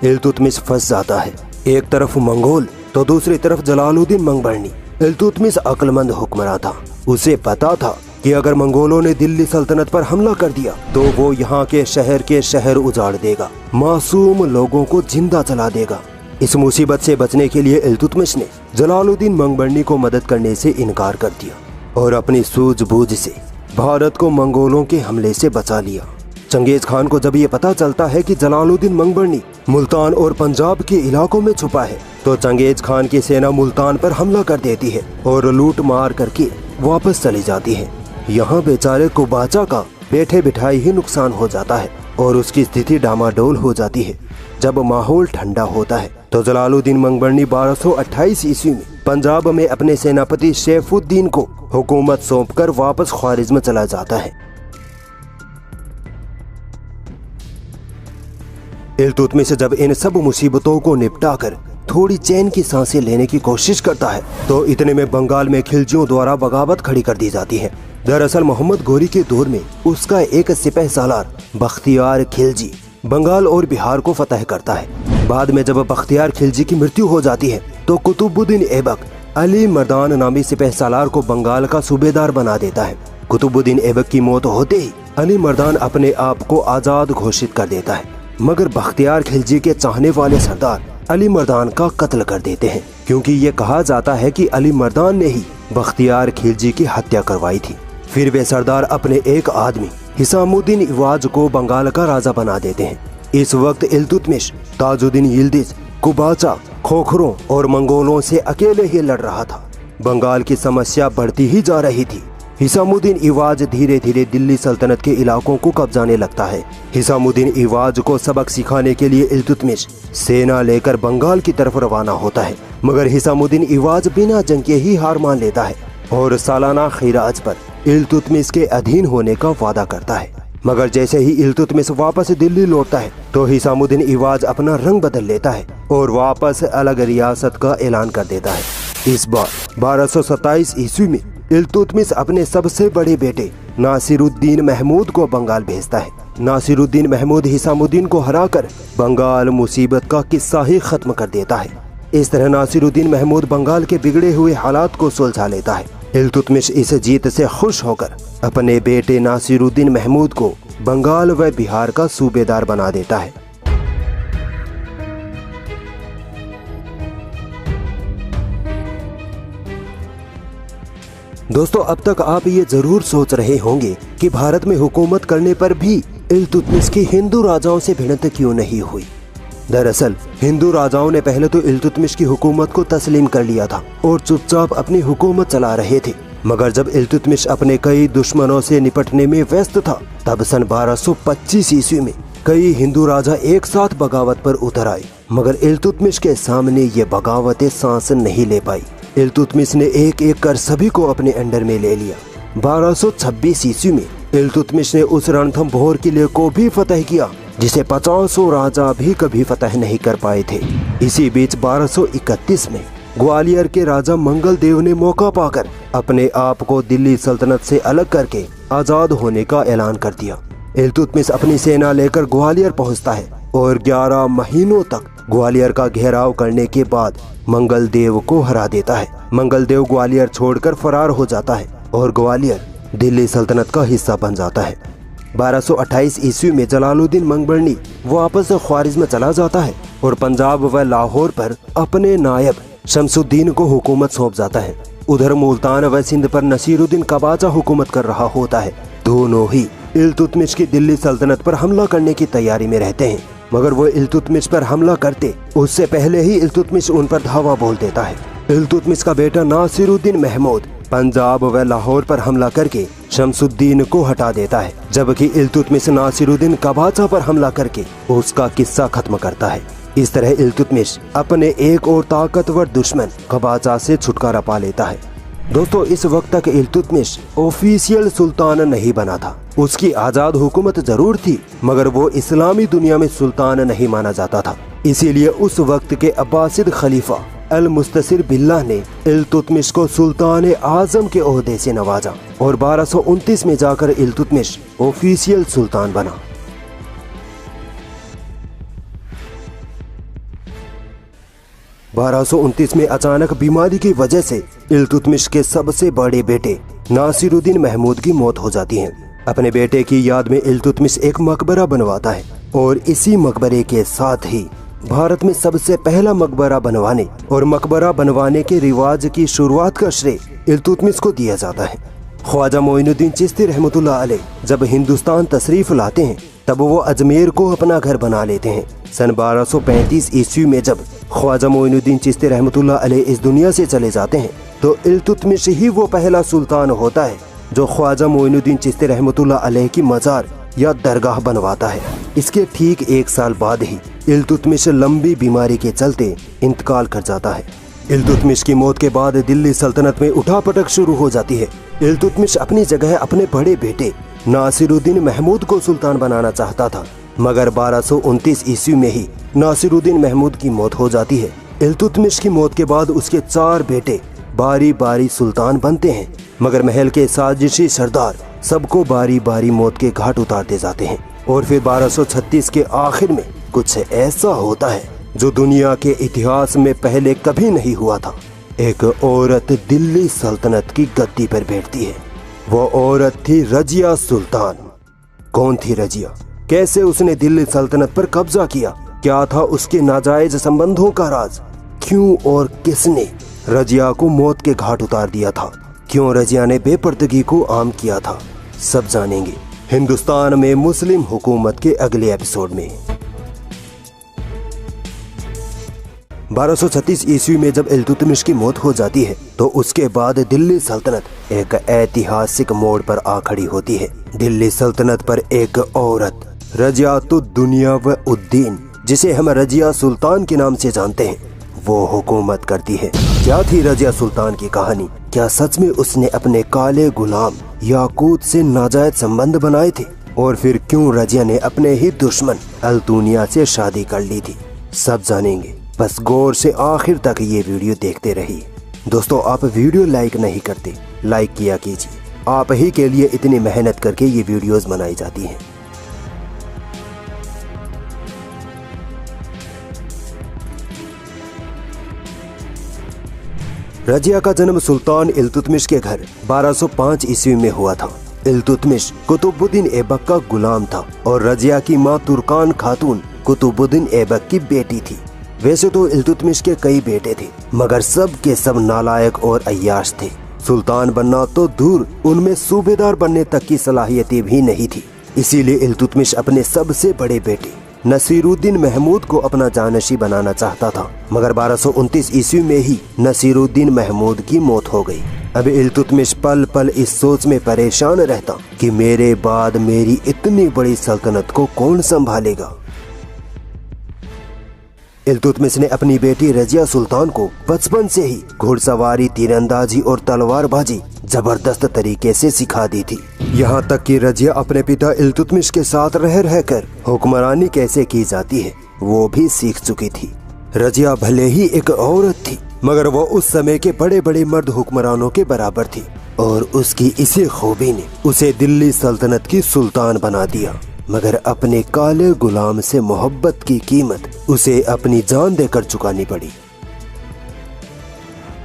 B: इल्तुतमिश फंस जाता है। एक तरफ मंगोल तो दूसरी तरफ जलालुद्दीन मंगबरनी। इल्तुतमिश अक्लमंद हुक्मरान था। उसे पता था कि अगर मंगोलों ने दिल्ली सल्तनत पर हमला कर दिया तो वो यहाँ के शहर उजाड़ देगा, मासूम लोगों को जिंदा जला देगा। इस मुसीबत से बचने के लिए इल्तुतमिश ने जलालुद्दीन मंगबरनी को मदद करने से इनकार कर दिया और अपनी सूझबूझ से भारत को मंगोलों के हमले से बचा लिया। चंगेज खान को जब ये पता चलता है कि जलालुद्दीन मंगबरनी मुल्तान और पंजाब के इलाकों में छुपा है तो चंगेज खान की सेना मुल्तान पर हमला कर देती है और लूट मार करके वापस चली जाती है। यहाँ बेचारे कुबाचा का बैठे बिठाई ही नुकसान हो जाता है और उसकी स्थिति डामाडोल हो जाती है। जब माहौल ठंडा होता है तो जलालुद्दीन मंगबरनी 1228 ईस्वी में पंजाब में अपने सेनापति सैफुद्दीन को हुकूमत सौंपकर वापस ख्वारिज़्म चला जाता है। इल्तुतमिश जब इन सब मुसीबतों को निपटाकर थोड़ी चैन की सांसें लेने की कोशिश करता है तो इतने में बंगाल में खिलजियों द्वारा बगावत खड़ी कर दी जाती है। दरअसल मोहम्मद गोरी के दौर में उसका एक सिपह सालार बख्तियार खिलजी बंगाल और बिहार को फतह करता है। बाद में जब बख्तियार खिलजी की मृत्यु हो जाती है तो कुतुबुद्दीन ऐबक अली मर्दान नामी सिपह सालार को बंगाल का सूबेदार बना देता है। कुतुबुद्दीन ऐबक की मौत होते ही अली मर्दान अपने आप को आजाद घोषित कर देता है, मगर बख्तियार खिलजी के चाहने वाले सरदार अली मर्दान का कत्ल कर देते हैं, क्योंकि ये कहा जाता है कि अली मर्दान ने ही बख्तियार खिलजी की हत्या करवाई थी। फिर वे सरदार अपने एक आदमी हिसामुद्दीन इवाज को बंगाल का राजा बना देते हैं। इस वक्त इल्तुतमिश ताजुद्दीन यिल्दिज, कुबाचा, खोखरों और मंगोलों से अकेले ही लड़ रहा था। बंगाल की समस्या बढ़ती ही जा रही थी। हिसामुद्दीन इवाज धीरे धीरे दिल्ली सल्तनत के इलाकों को कब्जाने लगता है। हिसामुद्दीन इवाज को सबक सिखाने के लिए इल्तुतमिश सेना लेकर बंगाल की तरफ रवाना होता है, मगर हिसामुद्दीन इवाज बिना जंग के ही हार मान लेता है और सालाना खिराज पर इल्तुतमिश के अधीन होने का वादा करता है। मगर जैसे ही इल्तुतमिश वापस दिल्ली लौटता है तो हिसामुद्दीन इवाज अपना रंग बदल लेता है और वापस अलग रियासत का ऐलान कर देता है। इस बार 1227 ईस्वी में इल्तुतमिश अपने सबसे बड़े बेटे नासिरुद्दीन महमूद को बंगाल भेजता है। नासिरुद्दीन महमूद हिसामुद्दीन को हराकर बंगाल मुसीबत का किस्सा ही खत्म कर देता है। इस तरह नासिरुद्दीन महमूद बंगाल के बिगड़े हुए हालात को सुलझा लेता है। इल्तुतमिश इस जीत से खुश होकर अपने बेटे नासिरुद्दीन महमूद को बंगाल व बिहार का सूबेदार बना देता है। दोस्तों, अब तक आप ये जरूर सोच रहे होंगे कि भारत में हुकूमत करने पर भी इल्तुतमिश की हिंदू राजाओं से भिड़ंत क्यों नहीं हुई। दरअसल हिंदू राजाओं ने पहले तो इल्तुतमिश की हुकूमत को तस्लीम कर लिया था और चुपचाप अपनी हुकूमत चला रहे थे, मगर जब इल्तुतमिश अपने कई दुश्मनों से निपटने में व्यस्त था तब सन 1225 ईस्वी में कई हिंदू राजा एक साथ बगावत पर उतर आए, मगर इल्तुतमिश के सामने ये बगावतें सांस नहीं ले पाई। इल्तुतमिश ने एक एक कर सभी को अपने अंडर में ले लिया। 1226 ईस्वी में इल्तुतमिश ने उस रणथंभोर किले को भी फतह किया जिसे 50 राजा भी कभी फतह नहीं कर पाए थे। इसी बीच 1231 में ग्वालियर के राजा मंगल देव ने मौका पाकर अपने आप को दिल्ली सल्तनत से अलग करके आजाद होने का ऐलान कर दिया। इल्तुतमिश अपनी सेना लेकर ग्वालियर पहुंचता है और 11 महीनों तक ग्वालियर का घेराव करने के बाद मंगल देव को हरा देता है। मंगल देव ग्वालियर छोड़कर फरार हो जाता है और ग्वालियर दिल्ली सल्तनत का हिस्सा बन जाता है। 1228 ईस्वी में जलालुद्दीन मंगबरनी वापस ख्वारिज़्म में चला जाता है और पंजाब व लाहौर पर अपने नायब शमसुद्दीन को हुकूमत सौंप जाता है। उधर मुल्तान व सिंध पर नसीरुद्दीन कबाचा हुकूमत कर रहा होता है। दोनों ही इल्तुतमिश की दिल्ली सल्तनत पर हमला करने की तैयारी में रहते हैं, मगर वो इल्तुतमिश पर हमला करते उससे पहले ही इल्तुतमिश उन पर धावा बोल देता है। इल्तुतमिश का बेटा नासिरुद्दीन महमूद पंजाब व लाहौर पर हमला करके शमसुद्दीन को हटा देता है, जबकि इल्तुतमिश नासिरुद्दीन कबाचा पर हमला करके उसका किस्सा खत्म करता है। इस तरह इल्तुतमिश अपने एक और ताकतवर दुश्मन कबाचा से छुटकारा पा लेता है। दोस्तों, इस वक्त तक इल्तुतमिश ऑफिशियल सुल्तान नहीं बना था। उसकी आजाद हुकूमत जरूर थी, मगर वो इस्लामी दुनिया में सुल्तान नहीं माना जाता था। इसीलिए उस वक्त के अब्बासिद खलीफा अल मुस्तसिर बिल्लाह ने इल्तुतमिश को सुल्तान आजम के ओहदे से नवाजा और 1229 में जाकर इल्तुतमिश ऑफिशियल सुल्तान बना। 1229 में अचानक बीमारी की वजह से इल्तुतमिश के सबसे बड़े बेटे नासिरुद्दीन महमूद की मौत हो जाती है। अपने बेटे की याद में इल्तुतमिश एक मकबरा बनवाता है और इसी मकबरे के साथ ही भारत में सबसे पहला मकबरा बनवाने और मकबरा बनवाने के रिवाज की शुरुआत का श्रेय इल्तुतमिश को दिया जाता है। ख्वाजा मोइनुद्दीन चिश्ती रहमतुल्लाह अलैह जब हिंदुस्तान तशरीफ लाते हैं तब वो अजमेर को अपना घर बना लेते हैं। सन 1235 ईस्वी में जब ख्वाजा मोइनुद्दीन चिश्ती रहमतुल्लाह अलैह इस दुनिया से चले जाते हैं तो इल्तुतमिश ही वो पहला सुल्तान होता है जो ख्वाजा मोइनुद्दीन चिश्ती रहमतुल्लाह अलैह की मज़ार या दरगाह बनवाता है। इसके ठीक 1 साल बाद ही इल्तुतमिश लंबी बीमारी के चलते इंतकाल कर जाता है। इल्तुतमिश की मौत के बाद दिल्ली सल्तनत में उठापटक शुरू हो जाती है। इल्तुतमिश अपनी जगह अपने बड़े बेटे नासिरुद्दीन महमूद को सुल्तान बनाना चाहता था, मगर 1229 ईस्वी में ही नासिरुद्दीन महमूद की मौत हो जाती है। इल्तुतमिश की मौत के बाद उसके 4 बेटे बारी बारी सुल्तान बनते हैं, मगर महल के साजिशी सरदार सबको बारी बारी मौत के घाट उतारते जाते हैं। और फिर 1236 के आखिर में कुछ ऐसा होता है जो दुनिया के इतिहास में पहले कभी नहीं हुआ था। एक औरत दिल्ली सल्तनत की गद्दी पर बैठती है। वो औरत थी रजिया सुल्तान। कौन थी रजिया? कैसे उसने दिल्ली सल्तनत पर कब्जा किया? क्या था उसके नाजायज संबंधों का राज? क्यों और किसने रजिया को मौत के घाट उतार दिया था? क्यों रजिया ने बेपर्दगी को आम किया था? सब जानेंगे हिंदुस्तान में मुस्लिम हुकूमत के अगले एपिसोड में। 1236 ईस्वी में जब इल्तुतमिश की मौत हो जाती है तो उसके बाद दिल्ली सल्तनत एक ऐतिहासिक मोड़ पर आ खड़ी होती है। दिल्ली सल्तनत पर एक औरत रजियातुद्दुनिया व उद्दीन, जिसे हम रजिया सुल्तान के नाम से जानते हैं, वो हुकूमत करती है। क्या थी रजिया सुल्तान की कहानी? क्या सच में उसने अपने काले गुलाम याकूत से नाजायज संबंध बनाए थे? और फिर क्यों रजिया ने अपने ही दुश्मन अल्तुनिया से शादी कर ली थी? सब जानेंगे, बस गौर से आखिर तक ये वीडियो देखते रहिए। दोस्तों, आप वीडियो लाइक नहीं करते, लाइक किया कीजिए। आप ही के लिए इतनी मेहनत करके ये वीडियोस बनाई जाती हैं। रजिया का जन्म सुल्तान इल्तुतमिश के घर 1205 ईस्वी में हुआ था। इल्तुतमिश कुतुबुद्दीन ऐबक का गुलाम था और रजिया की माँ तुर्कान खातून कुतुबुद्दीन ऐबक की बेटी थी। वैसे तो इल्तुतमिश के कई बेटे थे, मगर सब के सब नालायक और अय्याश थे। सुल्तान बनना तो दूर, उनमें सूबेदार बनने तक की सलाहियतें भी नहीं थी। इसीलिए इल्तुतमिश अपने सबसे बड़े बेटे नसीरुद्दीन महमूद को अपना जानशी बनाना चाहता था, मगर 1229 ईस्वी में ही नसीरुद्दीन महमूद की मौत हो गई। अब इल्तुतमिश पल पल इस सोच में परेशान रहता कि मेरे बाद मेरी इतनी बड़ी सल्तनत को कौन संभालेगा। इल्तुतमिश ने अपनी बेटी रजिया सुल्तान को बचपन से ही घुड़सवारी, तीरंदाजी और तलवारबाजी जबरदस्त तरीके से सिखा दी थी। यहाँ तक कि रजिया अपने पिता इल्तुतमिश के साथ रह रहकर हुक्मरानी कैसे की जाती है वो भी सीख चुकी थी। रजिया भले ही एक औरत थी, मगर वो उस समय के बड़े बड़े मर्द हुक्मरानों के बराबर थी और उसकी इसी खूबी ने उसे दिल्ली सल्तनत की सुल्तान बना दिया। मगर अपने काले गुलाम से मोहब्बत की कीमत उसे अपनी जान देकर चुकानी पड़ी।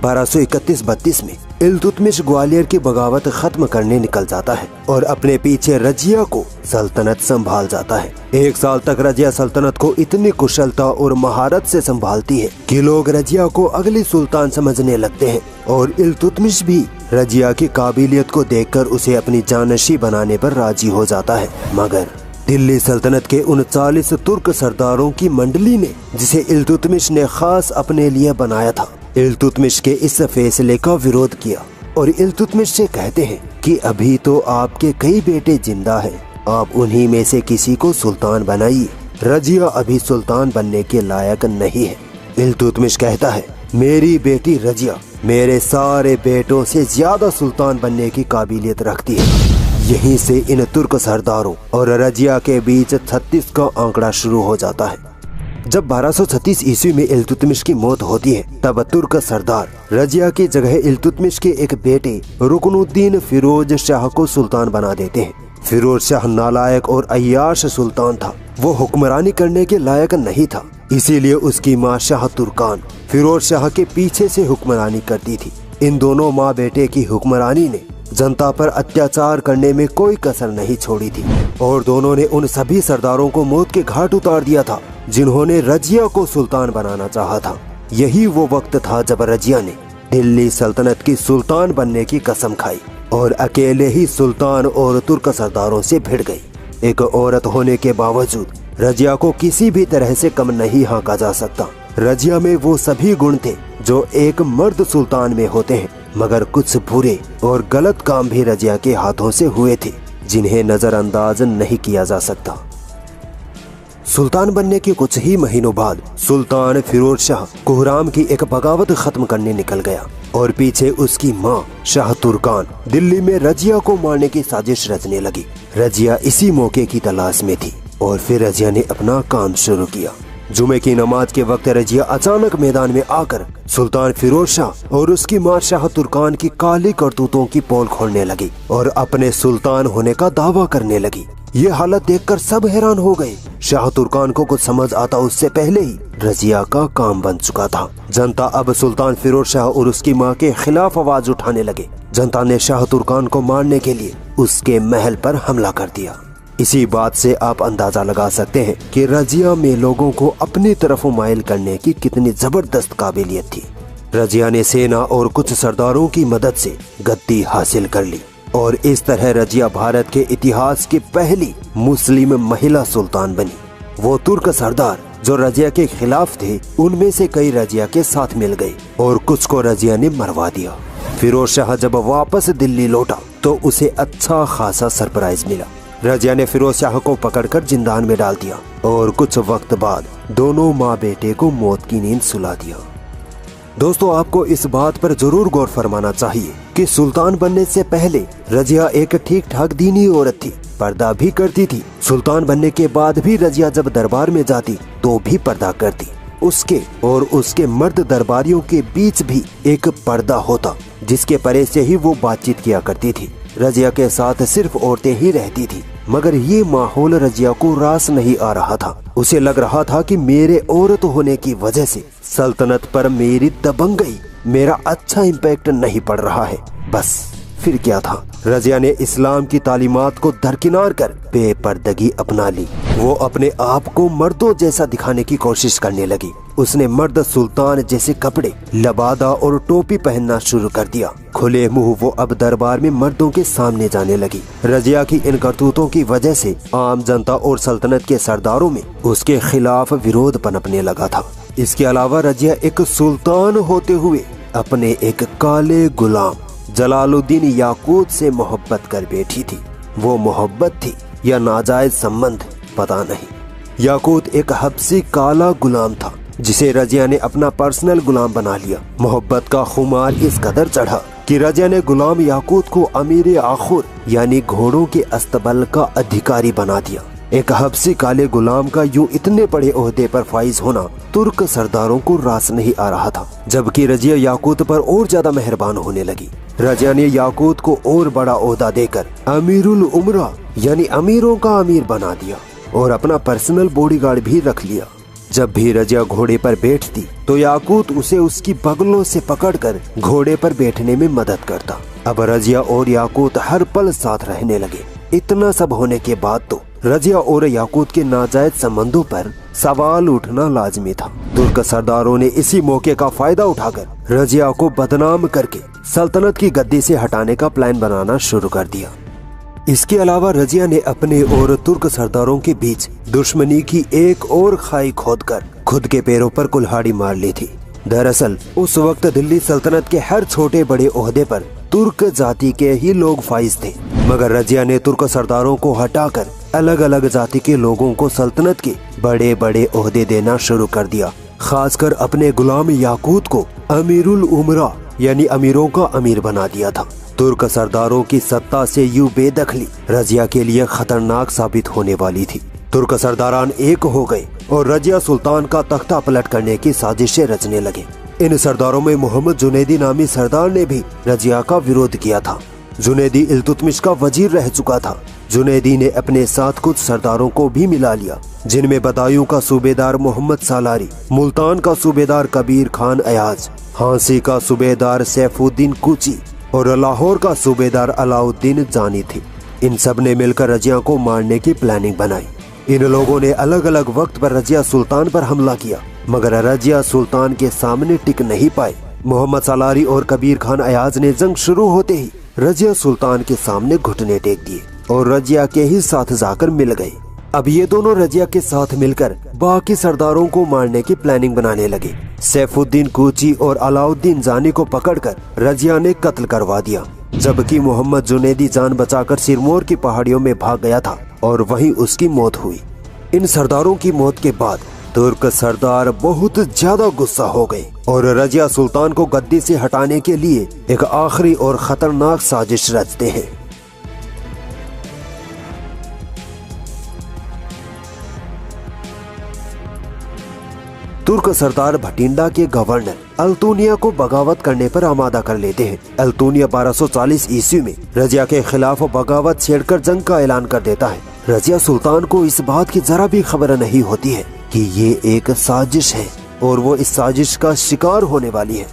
B: 1231-32 में इल्तुतमिश ग्वालियर की बगावत खत्म करने निकल जाता है और अपने पीछे रजिया को सल्तनत संभाल जाता है। 1 साल तक रजिया सल्तनत को इतनी कुशलता और महारत से संभालती है कि लोग रजिया को अगली सुल्तान समझने लगते हैं और इल्तुतमिश भी रजिया की काबिलियत को देखकर उसे अपनी जानशी बनाने पर राजी हो जाता है। मगर दिल्ली सल्तनत के 39 तुर्क सरदारों की मंडली ने, जिसे इल्तुतमिश ने खास अपने लिए बनाया था, इल्तुतमिश के इस फैसले का विरोध किया और इल्तुतमिश से कहते हैं कि अभी तो आपके कई बेटे जिंदा हैं, आप उन्हीं में से किसी को सुल्तान बनाइए। रजिया अभी सुल्तान बनने के लायक नहीं है। इल्तुतमिश कहता है, मेरी बेटी रजिया मेरे सारे बेटों से ज्यादा सुल्तान बनने की काबिलियत रखती है। यहीं से इन तुर्क सरदारों और रजिया के बीच 36 का आंकड़ा शुरू हो जाता है। जब 1236 ईस्वी में इल्तुतमिश की मौत होती है तब तुर्क सरदार रजिया की जगह इल्तुतमिश के एक बेटे रुकनुद्दीन फिरोज शाह को सुल्तान बना देते हैं। फिरोज शाह नालायक और अय्याश सुल्तान था। वो हुक्मरानी करने के लायक नहीं था। इसीलिए उसकी माँ शाह तुर्कान फिरोज शाह के पीछे से हुक्मरानी करती थी। इन दोनों माँ बेटे की हुक्मरानी ने जनता पर अत्याचार करने में कोई कसर नहीं छोड़ी थी और दोनों ने उन सभी सरदारों को मौत के घाट उतार दिया था जिन्होंने रजिया को सुल्तान बनाना चाहा था। यही वो वक्त था जब रजिया ने दिल्ली सल्तनत की सुल्तान बनने की कसम खाई और अकेले ही सुल्तान और तुर्क सरदारों से भिड़ गई। एक औरत होने के बावजूद रजिया को किसी भी तरह से कम नहीं हांका जा सकता। रजिया में वो सभी गुण थे जो एक मर्द सुल्तान में होते हैं, मगर कुछ बुरे और गलत काम भी रजिया के हाथों से हुए थे जिन्हें नजरअंदाज नहीं किया जा सकता। सुल्तान बनने के कुछ ही महीनों बाद सुल्तान फिरोज शाह कुहराम की एक बगावत खत्म करने निकल गया और पीछे उसकी माँ शाह तुर्कान दिल्ली में रजिया को मारने की साजिश रचने लगी। रजिया इसी मौके की तलाश में थी और फिर रजिया ने अपना काम शुरू किया। जुमे की नमाज के वक्त रजिया अचानक मैदान में आकर सुल्तान फिरोज शाह और उसकी माँ शाह तुर्कान की काली करतूतों की पोल खोलने लगी और अपने सुल्तान होने का दावा करने लगी। ये हालत देखकर सब हैरान हो गए। शाह तुर्कान को कुछ समझ आता उससे पहले ही रजिया का काम बन चुका था। जनता अब सुल्तान फिरोज शाह और उसकी माँ के खिलाफ आवाज उठाने लगे। जनता ने शाह तुर्कान को मारने के लिए उसके महल पर हमला कर दिया। इसी बात से आप अंदाजा लगा सकते हैं कि रजिया में लोगों को अपनी तरफ माइल करने की कितनी जबरदस्त काबिलियत थी। रजिया ने सेना और कुछ सरदारों की मदद से गद्दी हासिल कर ली और इस तरह रजिया भारत के इतिहास की पहली मुस्लिम महिला सुल्तान बनी। वो तुर्क सरदार जो रजिया के खिलाफ थे उनमें से कई रजिया के साथ मिल गए और कुछ को रजिया ने मरवा दिया। फिरोज शाह जब वापस दिल्ली लौटा तो उसे अच्छा खासा सरप्राइज मिला। रजिया ने फिरोज शाह को पकड़कर जिंदान में डाल दिया और कुछ वक्त बाद दोनों माँ बेटे को मौत की नींद सुला दिया। दोस्तों, आपको इस बात पर जरूर गौर फरमाना चाहिए कि सुल्तान बनने से पहले रजिया एक ठीक ठाक दीनी औरत थी, पर्दा भी करती थी। सुल्तान बनने के बाद भी रजिया जब दरबार में जाती तो भी पर्दा करती। उसके और उसके मर्द दरबारियों के बीच भी एक पर्दा होता जिसके परे से ही वो बातचीत किया करती थी। रजिया के साथ सिर्फ औरतें ही रहती थी, मगर ये माहौल रजिया को रास नहीं आ रहा था। उसे लग रहा था कि मेरे औरत होने की वजह से सल्तनत पर मेरी दबंगई, मेरा अच्छा इम्पैक्ट नहीं पड़ रहा है। बस फिर क्या था, रजिया ने इस्लाम की तालीमात को दरकिनार कर बेपर्दगी अपना ली। वो अपने आप को मर्दों जैसा दिखाने की कोशिश करने लगी। उसने मर्द सुल्तान जैसे कपड़े, लबादा और टोपी पहनना शुरू कर दिया। खुले मुंह वो अब दरबार में मर्दों के सामने जाने लगी। रजिया की इन करतूतों की वजह से आम जनता और सल्तनत के सरदारों में उसके खिलाफ विरोध पनपने लगा था। इसके अलावा रजिया एक सुल्तान होते हुए अपने एक काले गुलाम जलालुद्दीन याकूत से मोहब्बत कर बैठी थी। वो मोहब्बत थी या नाजायज संबंध, पता नहीं। याकूत एक हबसी काला गुलाम था जिसे रजिया ने अपना पर्सनल गुलाम बना लिया। मोहब्बत का खुमार इस कदर चढ़ा कि रजिया ने गुलाम याकूत को अमीर आखुर यानी घोड़ों के अस्तबल का अधिकारी बना दिया। एक हबसी काले गुलाम का यूं इतने बड़े ओहदे पर फाइज होना तुर्क सरदारों को रास नहीं आ रहा था, जबकि रजिया याकूत पर और ज्यादा मेहरबान होने लगी। रजिया ने याकूत को और बड़ा ओहदा देकर अमीरुल उमरा यानी अमीरों का अमीर बना दिया और अपना पर्सनल बॉडीगार्ड भी रख लिया। जब भी रजिया घोड़े पर बैठती तो याकूत उसे उसकी बगलों से पकड़कर घोड़े पर बैठने में मदद करता। अब रजिया और याकूत हर पल साथ रहने लगे। इतना सब होने के बाद तो रजिया और याकूत के नाजायज संबंधों पर सवाल उठना लाजमी था। तुर्क सरदारों ने इसी मौके का फायदा उठाकर रजिया को बदनाम करके सल्तनत की गद्दी से हटाने का प्लान बनाना शुरू कर दिया। इसके अलावा रजिया ने अपने और तुर्क सरदारों के बीच दुश्मनी की एक और खाई खोदकर खुद के पैरों पर कुल्हाड़ी मार ली थी। दरअसल उस वक्त दिल्ली सल्तनत के हर छोटे बड़े ओहदे पर तुर्क जाति के ही लोग फाइज थे, मगर रजिया ने तुर्क सरदारों को हटाकर अलग अलग जाति के लोगों को सल्तनत के बड़े बड़े ओहदे देना शुरू कर दिया। खासकर अपने गुलाम याकूत को अमीरुल उमरा यानी अमीरों का अमीर बना दिया था। तुर्क सरदारों की सत्ता से यूं बेदखली रजिया के लिए खतरनाक साबित होने वाली थी। तुर्क सरदारान एक हो गए और रजिया सुल्तान का तख्ता पलट करने की साजिशें रचने लगे। इन सरदारों में मोहम्मद जुनैदी नामी सरदार ने भी रजिया का विरोध किया था। जुनैदी इल्तुतमिश का वजीर रह चुका था। जुनैदी ने अपने साथ कुछ सरदारों को भी मिला लिया, जिनमें बदायूं का सूबेदार मोहम्मद सालारी, मुल्तान का सूबेदार कबीर खान अयाज, हांसी का सूबेदार सैफुद्दीन कूची और लाहौर का सूबेदार अलाउद्दीन जानी थे। इन सब ने मिलकर रजिया को मारने की प्लानिंग बनाई। इन लोगों ने अलग अलग वक्त पर रजिया सुल्तान पर हमला किया, मगर रजिया सुल्तान के सामने टिक नहीं पाए। मोहम्मद सालारी और कबीर खान अयाज ने जंग शुरू होते ही रजिया सुल्तान के सामने घुटने टेक दिए और रजिया के ही साथ जाकर मिल गए। अब ये दोनों रजिया के साथ मिलकर बाकी सरदारों को मारने की प्लानिंग बनाने लगे। सैफुद्दीन कूची और अलाउद्दीन जानी को पकड़कर रजिया ने कत्ल करवा दिया, जबकि मोहम्मद जुनैदी जान बचाकर सिरमौर की पहाड़ियों में भाग गया था और वहीं उसकी मौत हुई। इन सरदारों की मौत के बाद तुर्क सरदार बहुत ज्यादा गुस्सा हो गए और रजिया सुल्तान को गद्दी से हटाने के लिए एक आखिरी और खतरनाक साजिश रचते हैं। तुर्क सरदार भटिंडा के गवर्नर अल्तुनिया को बगावत करने पर आमादा कर लेते हैं। अल्तुनिया 1240 ईस्वी में रजिया के खिलाफ बगावत छेड़कर जंग का ऐलान कर देता है। रजिया सुल्तान को इस बात की जरा भी खबर नहीं होती है कि ये एक साजिश है और वो इस साजिश का शिकार होने वाली है।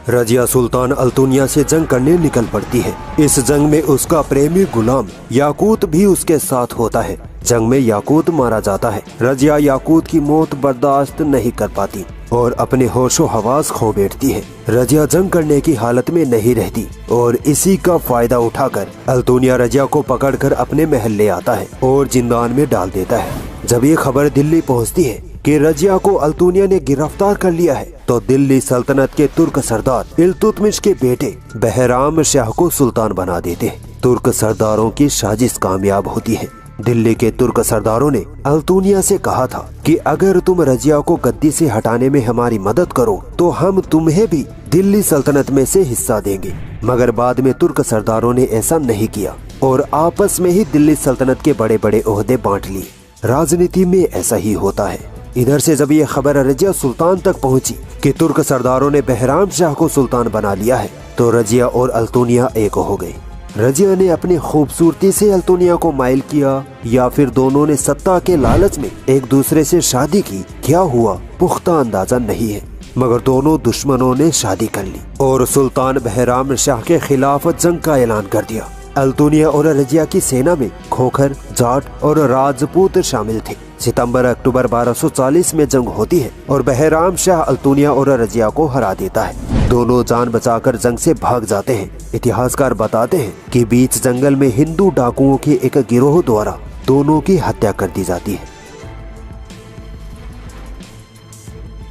B: रजिया सुल्तान अल्तुनिया से जंग करने निकल पड़ती है। इस जंग में उसका प्रेमी गुलाम याकूत भी उसके साथ होता है। जंग में याकूत मारा जाता है। रजिया याकूत की मौत बर्दाश्त नहीं कर पाती और अपने होशो हवास खो बैठती है। रजिया जंग करने की हालत में नहीं रहती और इसी का फायदा उठाकर अल्तुनिया रजिया को पकड़कर अपने महल ले आता है और जिंदान में डाल देता है। जब ये खबर दिल्ली पहुंचती है कि रजिया को अल्तुनिया ने गिरफ्तार कर लिया है, तो दिल्ली सल्तनत के तुर्क सरदार इल्तुतमिश के बेटे बहराम शाह को सुल्तान बना देते हैं। तुर्क सरदारों की साजिश कामयाब होती है। दिल्ली के तुर्क सरदारों ने अल्तुनिया से कहा था कि अगर तुम रजिया को गद्दी से हटाने में हमारी मदद करो तो हम तुम्हें भी दिल्ली सल्तनत में से हिस्सा देंगे, मगर बाद में तुर्क सरदारों ने ऐसा नहीं किया और आपस में ही दिल्ली सल्तनत के बड़े बड़े ओहदे बांट लिए। राजनीति में ऐसा ही होता है। इधर से जब ये खबर रजिया सुल्तान तक पहुंची कि तुर्क सरदारों ने बहराम शाह को सुल्तान बना लिया है, तो रजिया और अल्तुनिया एक हो गए। रजिया ने अपनी खूबसूरती से अल्तुनिया को माइल किया या फिर दोनों ने सत्ता के लालच में एक दूसरे से शादी की, क्या हुआ पुख्ता अंदाजा नहीं है, मगर दोनों दुश्मनों ने शादी कर ली और सुल्तान बहराम शाह के खिलाफ जंग का ऐलान कर दिया। अल्तुनिया और रजिया की सेना में खोखर, जाट और राजपूत शामिल थे। सितंबर अक्टूबर 1240 में जंग होती है और बहराम शाह अल्तुनिया और रजिया को हरा देता है। दोनों जान बचाकर जंग से भाग जाते हैं। इतिहासकार बताते हैं कि बीच जंगल में हिंदू डाकुओं के एक गिरोह द्वारा दोनों की हत्या कर दी जाती है।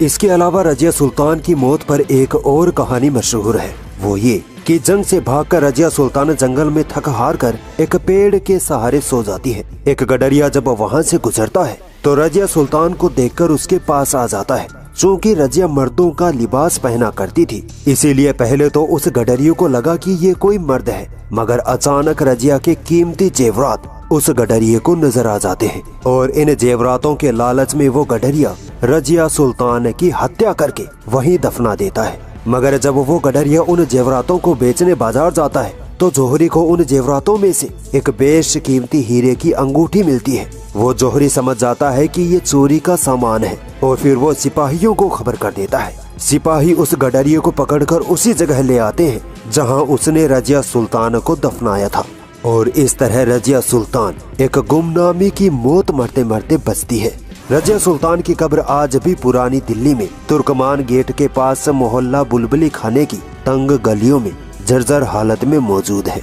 B: इसके अलावा रजिया सुल्तान की मौत पर एक और कहानी मशहूर है। वो ये कि जंग से भागकर रजिया सुल्तान जंगल में थक हार कर एक पेड़ के सहारे सो जाती है। एक गडरिया जब वहाँ से गुजरता है तो रजिया सुल्तान को देखकर उसके पास आ जाता है। चूँकि रजिया मर्दों का लिबास पहना करती थी, इसीलिए पहले तो उस गडरिये को लगा कि ये कोई मर्द है, मगर अचानक रजिया के कीमती जेवरात उस गडरिये को नजर आ जाते हैं और इन जेवरातों के लालच में वो गडरिया रजिया सुल्तान की हत्या करके वहीं दफना देता है। मगर जब वो गडरिया उन जेवरातों को बेचने बाजार जाता है तो जोहरी को उन जेवरातों में से एक बेशकीमती हीरे की अंगूठी मिलती है। वो जोहरी समझ जाता है कि ये चोरी का सामान है और फिर वो सिपाहियों को खबर कर देता है। सिपाही उस गडरिये को पकड़कर उसी जगह ले आते हैं जहां उसने रजिया सुल्तान को दफनाया था और इस तरह रजिया सुल्तान एक गुमनामी की मौत मरते मरते बचती है। रजिया सुल्तान की कब्र आज भी पुरानी दिल्ली में तुर्कमान गेट के पास मोहल्ला बुलबुली खाने की तंग गलियों में जर्जर हालत में मौजूद है।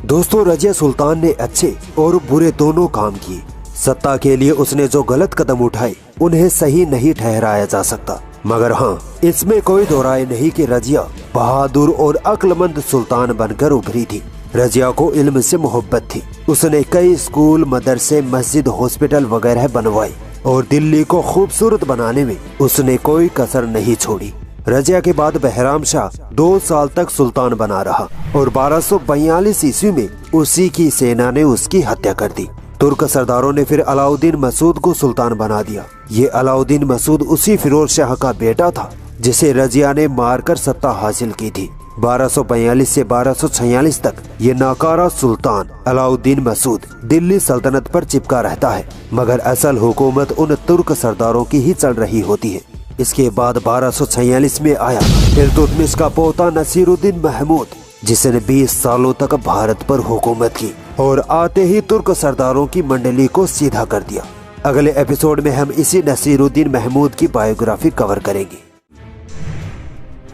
B: दोस्तों, रजिया सुल्तान ने अच्छे और बुरे दोनों काम किए। सत्ता के लिए उसने जो गलत कदम उठाए उन्हें सही नहीं ठहराया जा सकता, मगर हाँ, इसमें कोई दो राय नहीं कि रजिया बहादुर और अक्लमंद सुल्तान बनकर उभरी थी। रजिया को इल्म से मोहब्बत थी। उसने कई स्कूल, मदरसे, मस्जिद, हॉस्पिटल वगैरह बनवाए और दिल्ली को खूबसूरत बनाने में उसने कोई कसर नहीं छोड़ी। रजिया के बाद बहराम शाह 2 साल तक सुल्तान बना रहा और 1242 ईस्वी में उसी की सेना ने उसकी हत्या कर दी। तुर्क सरदारों ने फिर अलाउद्दीन मसूद को सुल्तान बना दिया। ये अलाउद्दीन मसूद उसी फिरोज शाह का बेटा था जिसे रजिया ने मारकर सत्ता हासिल की थी। 1242 से 1246 तक ये नाकारा सुल्तान अलाउद्दीन मसूद दिल्ली सल्तनत पर चिपका रहता है, मगर असल हुकूमत उन तुर्क सरदारों की ही चल रही होती है। इसके बाद 1246 में आया इल्तुतमिश का पोता नसीरुद्दीन महमूद, जिसने 20 सालों तक भारत पर हुकूमत की और आते ही तुर्क सरदारों की मंडली को सीधा कर दिया। अगले एपिसोड में हम इसी नसीरुद्दीन महमूद की बायोग्राफी कवर करेंगे।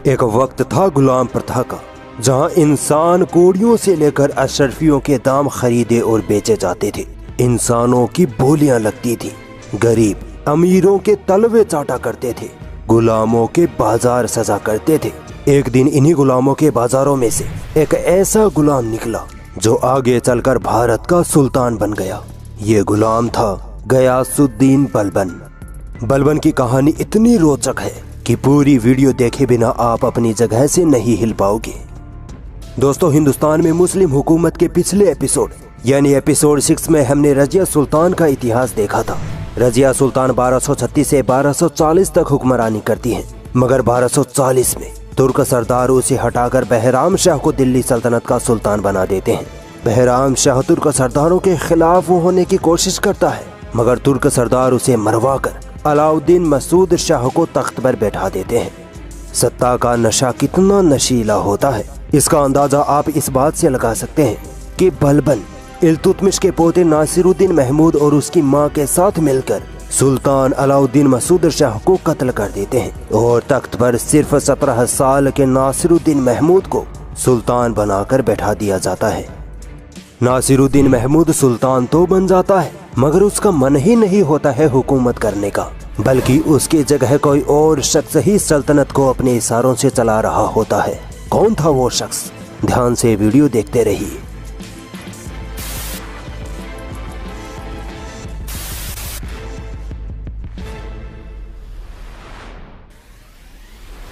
B: एक वक्त था गुलाम प्रथा का, जहां इंसान कोड़ियों से लेकर अशरफियों के दाम खरीदे और बेचे जाते थे। इंसानों की बोलियां लगती थी, गरीब अमीरों के तलवे चाटा करते थे, गुलामों के बाजार सजा करते थे। एक दिन इन्हीं गुलामों के बाजारों में से एक ऐसा गुलाम निकला जो आगे चलकर भारत का सुल्तान बन गया। ये गुलाम था गयासुद्दीन बलबन। बलबन की कहानी इतनी रोचक है कि पूरी वीडियो देखे बिना आप अपनी जगह से नहीं हिल पाओगे। दोस्तों, हिंदुस्तान में मुस्लिम हुकूमत के पिछले एपिसोड यानी एपिसोड 6 में हमने रजिया सुल्तान का इतिहास देखा था। रजिया सुल्तान 1236 से 1240 तक हुक्मरानी करती है, मगर 1240 में तुर्क सरदार उसे हटाकर बहराम शाह को दिल्ली सल्तनत का सुल्तान बना देते हैं। बहराम शाह तुर्क सरदारों के खिलाफ होने की कोशिश करता है, मगर तुर्क सरदार उसे मरवाकर अलाउद्दीन मसूद शाह को तख्त पर बैठा देते हैं। सत्ता का नशा कितना नशीला होता है, इसका अंदाजा आप इस बात से लगा सकते हैं कि बलबन इल्तुतमिश के पोते नासिरुद्दीन महमूद और उसकी मां के साथ मिलकर सुल्तान अलाउद्दीन मसूद शाह को कत्ल कर देते हैं और तख्त पर सिर्फ 17 साल के नासिरुद्दीन महमूद को सुल्तान बनाकर बैठा दिया जाता है। नासिरुद्दीन महमूद सुल्तान तो बन जाता है, मगर उसका मन ही नहीं होता है हुकूमत करने का, बल्कि उसकी जगह कोई और शख्स ही सल्तनत को अपने इशारों से चला रहा होता है। कौन था वो शख्स? ध्यान से वीडियो देखते रहिए।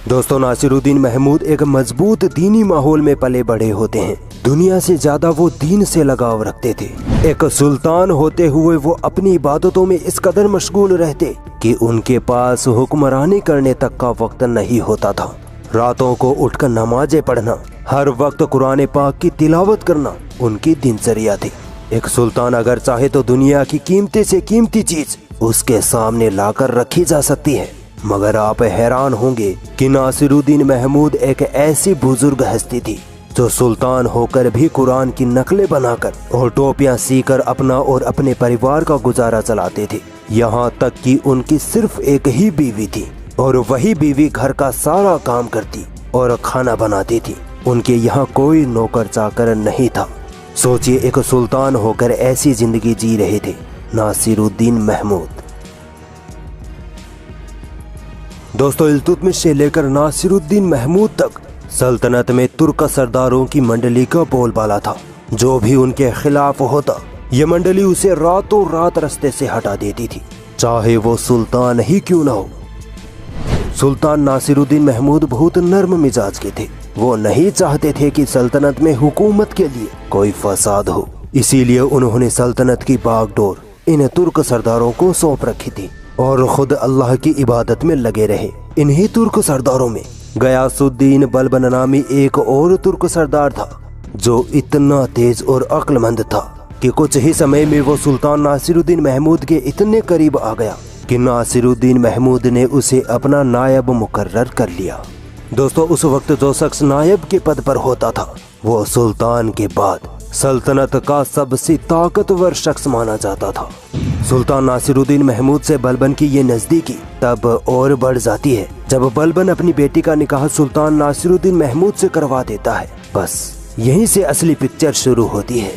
B: दोस्तों, नासिरुद्दीन महमूद एक मजबूत दीनी माहौल में पले बड़े होते हैं। दुनिया से ज्यादा वो दीन से लगाव रखते थे। एक सुल्तान होते हुए वो अपनी इबादतों में इस कदर मशगूल रहते कि उनके पास हुक्मरानी करने तक का वक्त नहीं होता था। रातों को उठकर नमाजें पढ़ना, हर वक्त कुरान पाक की तिलावत करना उनकी दिनचर्या थी। एक सुल्तान अगर चाहे तो दुनिया की कीमती से कीमती चीज उसके सामने लाकर रखी जा सकती है, मगर आप हैरान होंगे कि नासिरुद्दीन महमूद एक ऐसी बुजुर्ग हस्ती थी जो सुल्तान होकर भी कुरान की नकलें बनाकर और टोपियां सीकर अपना और अपने परिवार का गुजारा चलाते थे। यहाँ तक कि उनकी सिर्फ एक ही बीवी थी और वही बीवी घर का सारा काम करती और खाना बनाती थी। उनके यहाँ कोई नौकर चाकर नहीं था। सोचिए, एक सुल्तान होकर ऐसी जिंदगी जी रहे थे नासिरुद्दीन महमूद। दोस्तों, इल्तुतमिश से लेकर नासिरुद्दीन महमूद तक सल्तनत में तुर्क सरदारों की मंडली का बोलबाला था। जो भी उनके खिलाफ होता, ये मंडली उसे रातों रात रास्ते से हटा देती थी, चाहे वो सुल्तान ही क्यों ना हो। सुल्तान नासिरुद्दीन महमूद बहुत नर्म मिजाज के थे। वो नहीं चाहते थे कि सल्तनत में हुकूमत के लिए कोई फसाद हो, इसीलिए उन्होंने सल्तनत की बागडोर इन तुर्क सरदारों को सौंप रखी थी और खुद अल्लाह की इबादत में लगे रहे। इन्हीं तुर्क सरदारों में गयासुद्दीन बलबन नामी एक और तुर्क सरदार था जो इतना तेज और अक्लमंद था कि कुछ ही समय में वो सुल्तान नासिरुद्दीन महमूद के इतने करीब आ गया कि नासिरुद्दीन महमूद ने उसे अपना नायब मुकर्रर कर लिया। दोस्तों, उस वक्त जो शख्स नायब के पद पर होता था वो सुल्तान के बाद सल्तनत का सबसे ताकतवर शख्स माना जाता था। सुल्तान नासिरुद्दीन महमूद से बलबन की ये नजदीकी तब और बढ़ जाती है जब बलबन अपनी बेटी का निकाह सुल्तान नासिरुद्दीन महमूद से करवा देता है। बस यहीं से असली पिक्चर शुरू होती है।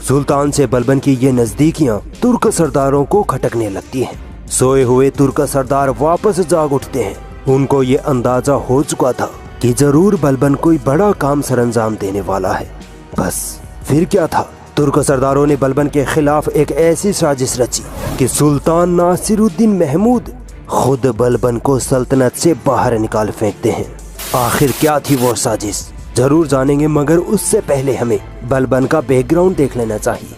B: सुल्तान से बलबन की ये नजदीकियां तुर्क सरदारों को खटकने लगती हैं। सोए हुए तुर्क सरदार वापस जाग उठते हैं। उनको ये अंदाजा हो चुका था कि जरूर बलबन कोई बड़ा काम सरंजाम देने वाला है। बस फिर क्या था, तुर्क सरदारों ने बलबन के खिलाफ एक ऐसी साजिश रची कि सुल्तान नासिरुद्दीन महमूद खुद बलबन को सल्तनत से बाहर निकाल फेंकते हैं। आखिर क्या थी वो साजिश, जरूर जानेंगे, मगर उससे पहले हमें बलबन का बैकग्राउंड देख लेना चाहिए।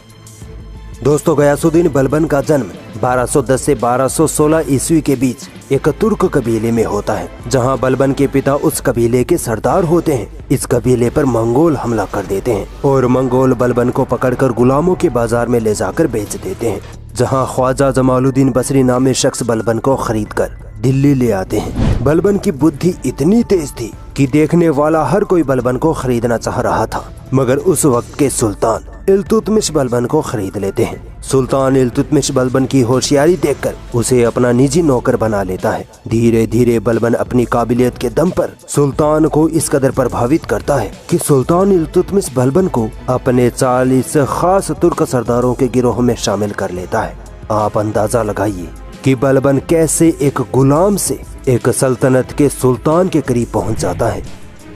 B: दोस्तों, गयासुद्दीन बलबन का जन्म 1210 से 1216 ईस्वी के बीच एक तुर्क कबीले में होता है, जहां बलबन के पिता उस कबीले के सरदार होते हैं। इस कबीले पर मंगोल हमला कर देते हैं और मंगोल बलबन को पकड़कर गुलामों के बाजार में ले जाकर बेच देते हैं, जहां ख्वाजा जमालुद्दीन बसरी नामी शख्स बलबन को खरीद कर दिल्ली ले आते हैं। बलबन की बुद्धि इतनी तेज थी कि देखने वाला हर कोई बलबन को खरीदना चाह रहा था, मगर उस वक्त के सुल्तान इल्तुतमिश बलबन को खरीद लेते हैं। सुल्तान इल्तुतमिश बलबन की होशियारी देखकर उसे अपना निजी नौकर बना लेता है। धीरे धीरे बलबन अपनी काबिलियत के दम पर सुल्तान को इस कदर प्रभावित करता है कि सुल्तान इल्तुतमिश बलबन को अपने 40 खास तुर्क सरदारों के गिरोह में शामिल कर लेता है। आप अंदाजा लगाइए कि बलबन कैसे एक गुलाम से एक सल्तनत के सुल्तान के करीब पहुंच जाता है।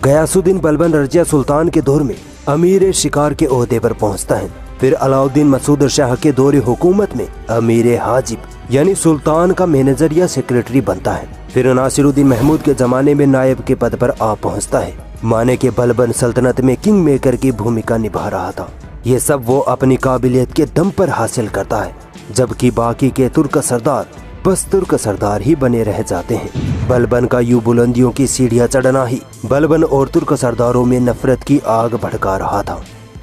B: गयासुद्दीन बलबन रजिया सुल्तान के दौर में अमीर शिकार के ओहदे पर पहुंचता है। फिर अलाउद्दीन मसूद शाह के दौरे हुकूमत में अमीर हाजिब यानी सुल्तान का मैनेजर या सेक्रेटरी बनता है। फिर नासिरुद्दीन महमूद के जमाने में नायब के पद पर आ पहुंचता है। माने के बलबन सल्तनत में किंग मेकर की भूमिका निभा रहा था। ये सब वो अपनी काबिलियत के दम पर हासिल करता है, जबकि बाकी के तुर्क सरदार बस तुर्क सरदार ही बने रह जाते हैं। बलबन का यूं बुलंदियों की सीढ़ियां चढ़ना ही बलबन और तुर्क सरदारों में नफरत की आग भड़का रहा था।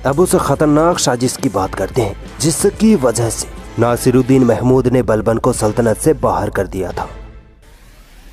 B: अब उस खतरनाक साजिश की बात करते हैं जिसकी वजह से नासिरुद्दीन महमूद ने बलबन को सल्तनत से बाहर कर दिया था।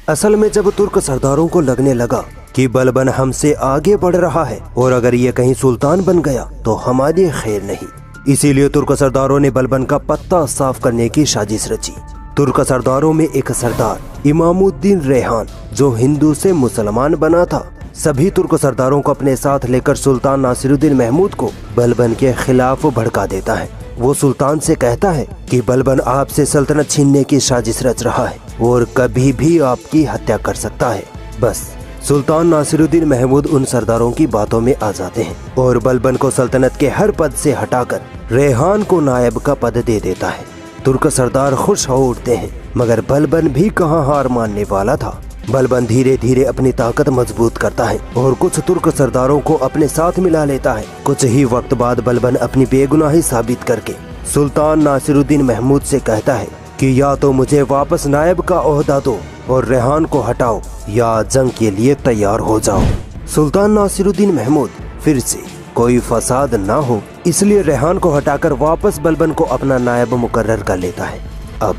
B: असल में जब तुर्क सरदारों को लगने लगा कि बलबन हमसे आगे बढ़ रहा है और अगर ये कहीं सुल्तान बन गया तो हमारी खैर नहीं, इसीलिए तुर्क सरदारों ने बलबन का पत्ता साफ करने की साजिश रची। तुर्क सरदारों में एक सरदार इमामुद्दीन रेहान जो हिंदू से मुसलमान बना था, सभी तुर्क सरदारों को अपने साथ लेकर सुल्तान नासिरुद्दीन महमूद को बलबन के खिलाफ भड़का देता है। वो सुल्तान से कहता है कि बलबन आपसे सल्तनत छीनने की साजिश रच रहा है और कभी भी आपकी हत्या कर सकता है। बस सुल्तान नासिरुद्दीन महमूद उन सरदारों की बातों में आ जाते हैं और बलबन को सल्तनत के हर पद से हटाकर रेहान को नायब का पद दे देता है। तुर्क सरदार खुश हो उठते हैं, मगर बलबन भी कहां हार मानने वाला था। बलबन धीरे धीरे अपनी ताकत मजबूत करता है और कुछ तुर्क सरदारों को अपने साथ मिला लेता है। कुछ ही वक्त बाद बलबन अपनी बेगुनाही साबित करके सुल्तान नासिरुद्दीन महमूद से कहता है कि या तो मुझे वापस नायब का ओहदा दो और रेहान को हटाओ या जंग के लिए तैयार हो जाओ। सुल्तान नासिरुद्दीन महमूद फिर से कोई फसाद ना हो इसलिए रेहान को हटाकर वापस बलबन को अपना नायब मुकर्रर कर लेता है। अब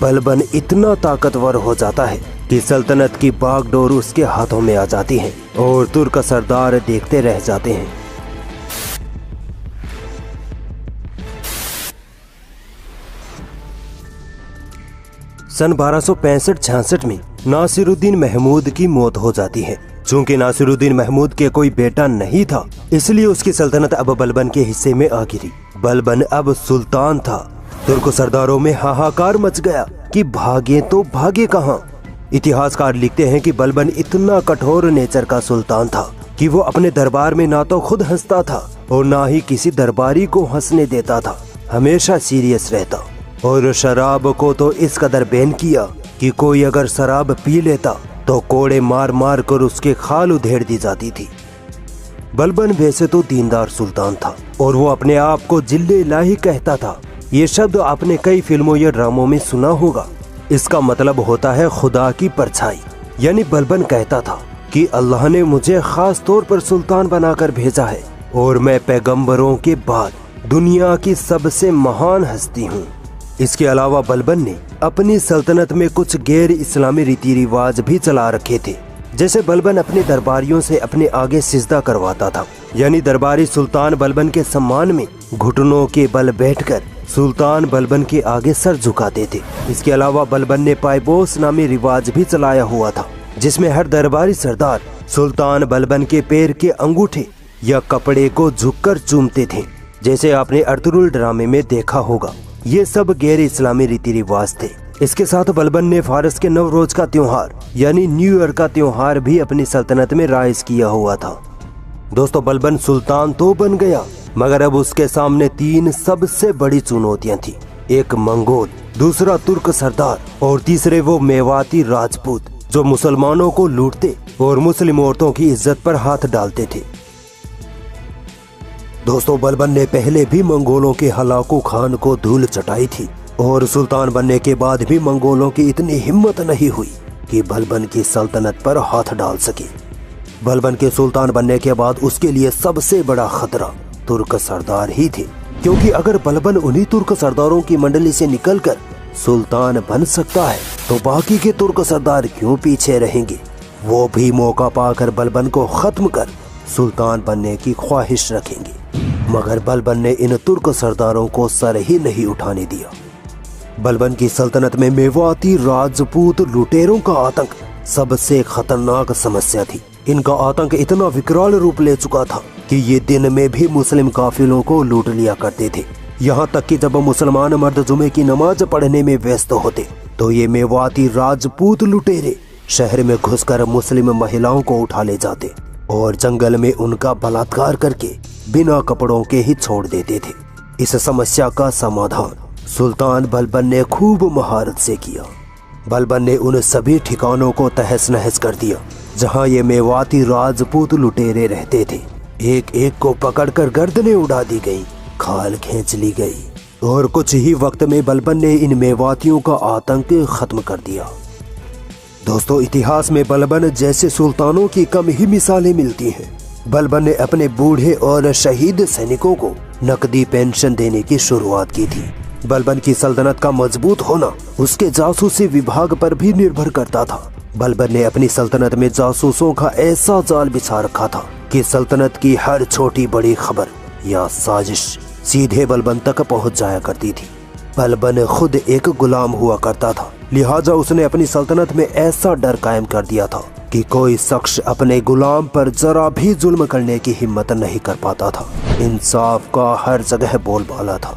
B: बलबन इतना ताकतवर हो जाता है कि सल्तनत की बागडोर उसके हाथों में आ जाती है और तुर्क सरदार देखते रह जाते हैं। सन 1265-66 में नासिरुद्दीन महमूद की मौत हो जाती है। चूंकि नासिरुद्दीन महमूद के कोई बेटा नहीं था, इसलिए उसकी सल्तनत अब बलबन के हिस्से में आ गिरी। बलबन अब सुल्तान था। तुर्क सरदारों में हाहाकार मच गया कि भागे तो भागे कहां। इतिहासकार लिखते हैं कि बलबन इतना कठोर नेचर का सुल्तान था कि वो अपने दरबार में ना तो खुद हंसता था और ना ही किसी दरबारी को हंसने देता था। हमेशा सीरियस रहता और शराब को तो इस कदर बैन किया कि कोई अगर शराब पी लेता तो कोड़े मार मार कर उसके खाल उधेड़ दी जाती थी। बलबन वैसे तो दीनदार सुल्तान था और वो अपने आप को जिल्ले इलाही कहता था। ये शब्द आपने कई फिल्मों या ड्रामों में सुना होगा। इसका मतलब होता है खुदा की परछाई। यानी बलबन कहता था कि अल्लाह ने मुझे खास तौर पर सुल्तान बनाकर भेजा है और मैं पैगंबरों के बाद दुनिया की सबसे महान हस्ती हूँ। इसके अलावा बलबन ने अपनी सल्तनत में कुछ गैर इस्लामी रीति रिवाज भी चला रखे थे। जैसे बलबन अपने दरबारियों से अपने आगे सिजदा करवाता था, यानी दरबारी सुल्तान बलबन के सम्मान में घुटनों के बल बैठकर सुल्तान बलबन के आगे सर झुकाते थे। इसके अलावा बलबन ने पायपोस नामी रिवाज भी चलाया हुआ था, जिसमें हर दरबारी सरदार सुल्तान बलबन के पैर के अंगूठे या कपड़े को झुककर चूमते थे, जैसे आपने अर्तुगरुल ड्रामे में देखा होगा। ये सब गैर इस्लामी रीति रिवाज थे। इसके साथ बलबन ने फारस के नवरोज का त्योहार यानी न्यू ईयर का त्योहार भी अपनी सल्तनत में राइज किया हुआ था। दोस्तों, बलबन सुल्तान तो बन गया, मगर अब उसके सामने 3 सबसे बड़ी चुनौतियां थी। एक मंगोल, दूसरा तुर्क सरदार और तीसरे वो मेवाती राजपूत जो मुसलमानों को लूटते और मुस्लिम औरतों की इज्जत पर हाथ डालते थे। दोस्तों, बलबन ने पहले भी मंगोलों के हलाकू खान को धूल चटाई थी और सुल्तान बनने के बाद भी मंगोलों की इतनी हिम्मत नहीं हुई कि बलबन की सल्तनत पर हाथ डाल सके। बलबन के सुल्तान बनने के बाद उसके लिए सबसे बड़ा खतरा तुर्क सरदार ही थे, क्योंकि अगर बलबन उन्हीं तुर्क सरदारों की मंडली से निकलकर सुल्तान बन सकता है तो बाकी के तुर्क सरदार क्यों पीछे रहेंगे। वो भी मौका पाकर बलबन को खत्म कर सुल्तान बनने की ख्वाहिश रखेंगे। मगर बलबन ने इन तुर्क सरदारों को सर ही नहीं उठाने दिया। बलबन की सल्तनत में मेवाती राजपूत लुटेरों का आतंक सबसे खतरनाक समस्या थी। इनका आतंक इतना विकराल रूप ले चुका था कि ये दिन में भी मुस्लिम काफिलों को लूट लिया करते थे। यहाँ तक कि जब मुसलमान मर्द जुमे की नमाज पढ़ने में व्यस्त होते तो ये मेवाती राजपूत लुटेरे शहर में घुसकर मुस्लिम महिलाओं को उठा ले जाते और जंगल में उनका बलात्कार करके बिना कपड़ों के ही छोड़ देते थे। इस समस्या का समाधान सुल्तान बलबन ने खूब महारत से किया। बलबन ने उन सभी ठिकानों को तहस नहस कर दिया जहां ये मेवाती राजपूत लुटेरे रहते थे। एक एक को पकड़कर गर्दनें उड़ा दी गई, खाल खींच ली गई और कुछ ही वक्त में बलबन ने इन मेवातियों का आतंक खत्म कर दिया। दोस्तों, इतिहास में बलबन जैसे सुल्तानों की कम ही मिसालें मिलती हैं। बलबन ने अपने बूढ़े और शहीद सैनिकों को नकदी पेंशन देने की शुरुआत की थी। बलबन की सल्तनत का मजबूत होना उसके जासूसी विभाग पर भी निर्भर करता था। बलबन ने अपनी सल्तनत में जासूसों का ऐसा जाल बिछा रखा था कि सल्तनत की हर छोटी बड़ी खबर या साजिश सीधे बलबन तक पहुंच जाया करती थी। बलबन खुद एक गुलाम हुआ करता था, लिहाजा उसने अपनी सल्तनत में ऐसा डर कायम कर दिया था कि कोई शख्स अपने गुलाम पर जरा भी जुल्म करने की हिम्मत नहीं कर पाता था। इंसाफ का हर जगह बोलबाला था।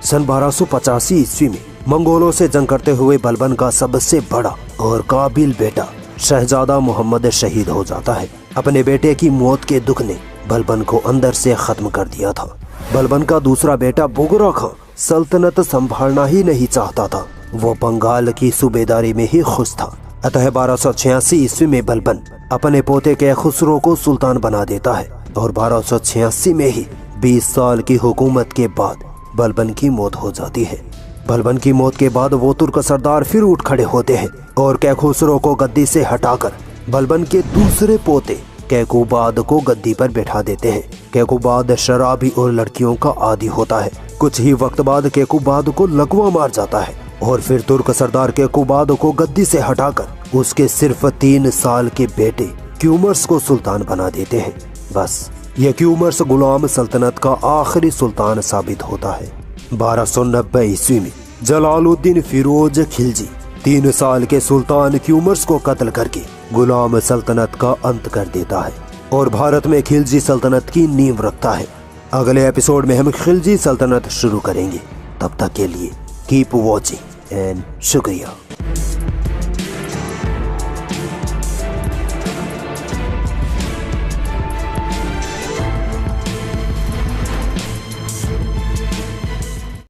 B: सन 1285 ईस्वी में मंगोलों से जंग करते हुए बलबन का सबसे बड़ा और काबिल बेटा शहजादा मोहम्मद शहीद हो जाता है। अपने बेटे की मौत के दुख ने बलबन को अंदर से खत्म कर दिया था। बलबन का दूसरा बेटा बुगरा खां सल्तनत संभालना ही नहीं चाहता था, वो बंगाल की सूबेदारी में ही खुश था। अतः 1286 ईस्वी में बलबन अपने पोते के खुसरो को सुल्तान बना देता है और 1286 में ही 20 साल की हुकूमत के बाद बलबन की मौत हो जाती है। बलबन की मौत के बाद वो तुर्क सरदार फिर उठ खड़े होते हैं और कैखुसरो को गद्दी से हटाकर बलबन के दूसरे पोते कैकुबाद को गद्दी पर बैठा देते हैं। कैकुबाद शराबी और लड़कियों का आदी होता है। कुछ ही वक्त बाद कैकुबाद को लकवा मार जाता है और फिर तुर्क सरदार कैकुबाद को गद्दी से हटाकर उसके सिर्फ 3 साल के बेटे क्यूमर्स को सुल्तान बना देते हैं। बस ये क्यूमर्स गुलाम सल्तनत का आखिरी सुल्तान साबित होता है। 1290 ईस्वी में जलालुद्दीन फिरोज खिलजी 3 साल के सुल्तान क्यूमर्स को कत्ल करके गुलाम सल्तनत का अंत कर देता है और भारत में खिलजी सल्तनत की नींव रखता है। अगले एपिसोड में हम खिलजी सल्तनत शुरू करेंगे। तब तक के लिए कीप वॉचिंग एंड शुक्रिया।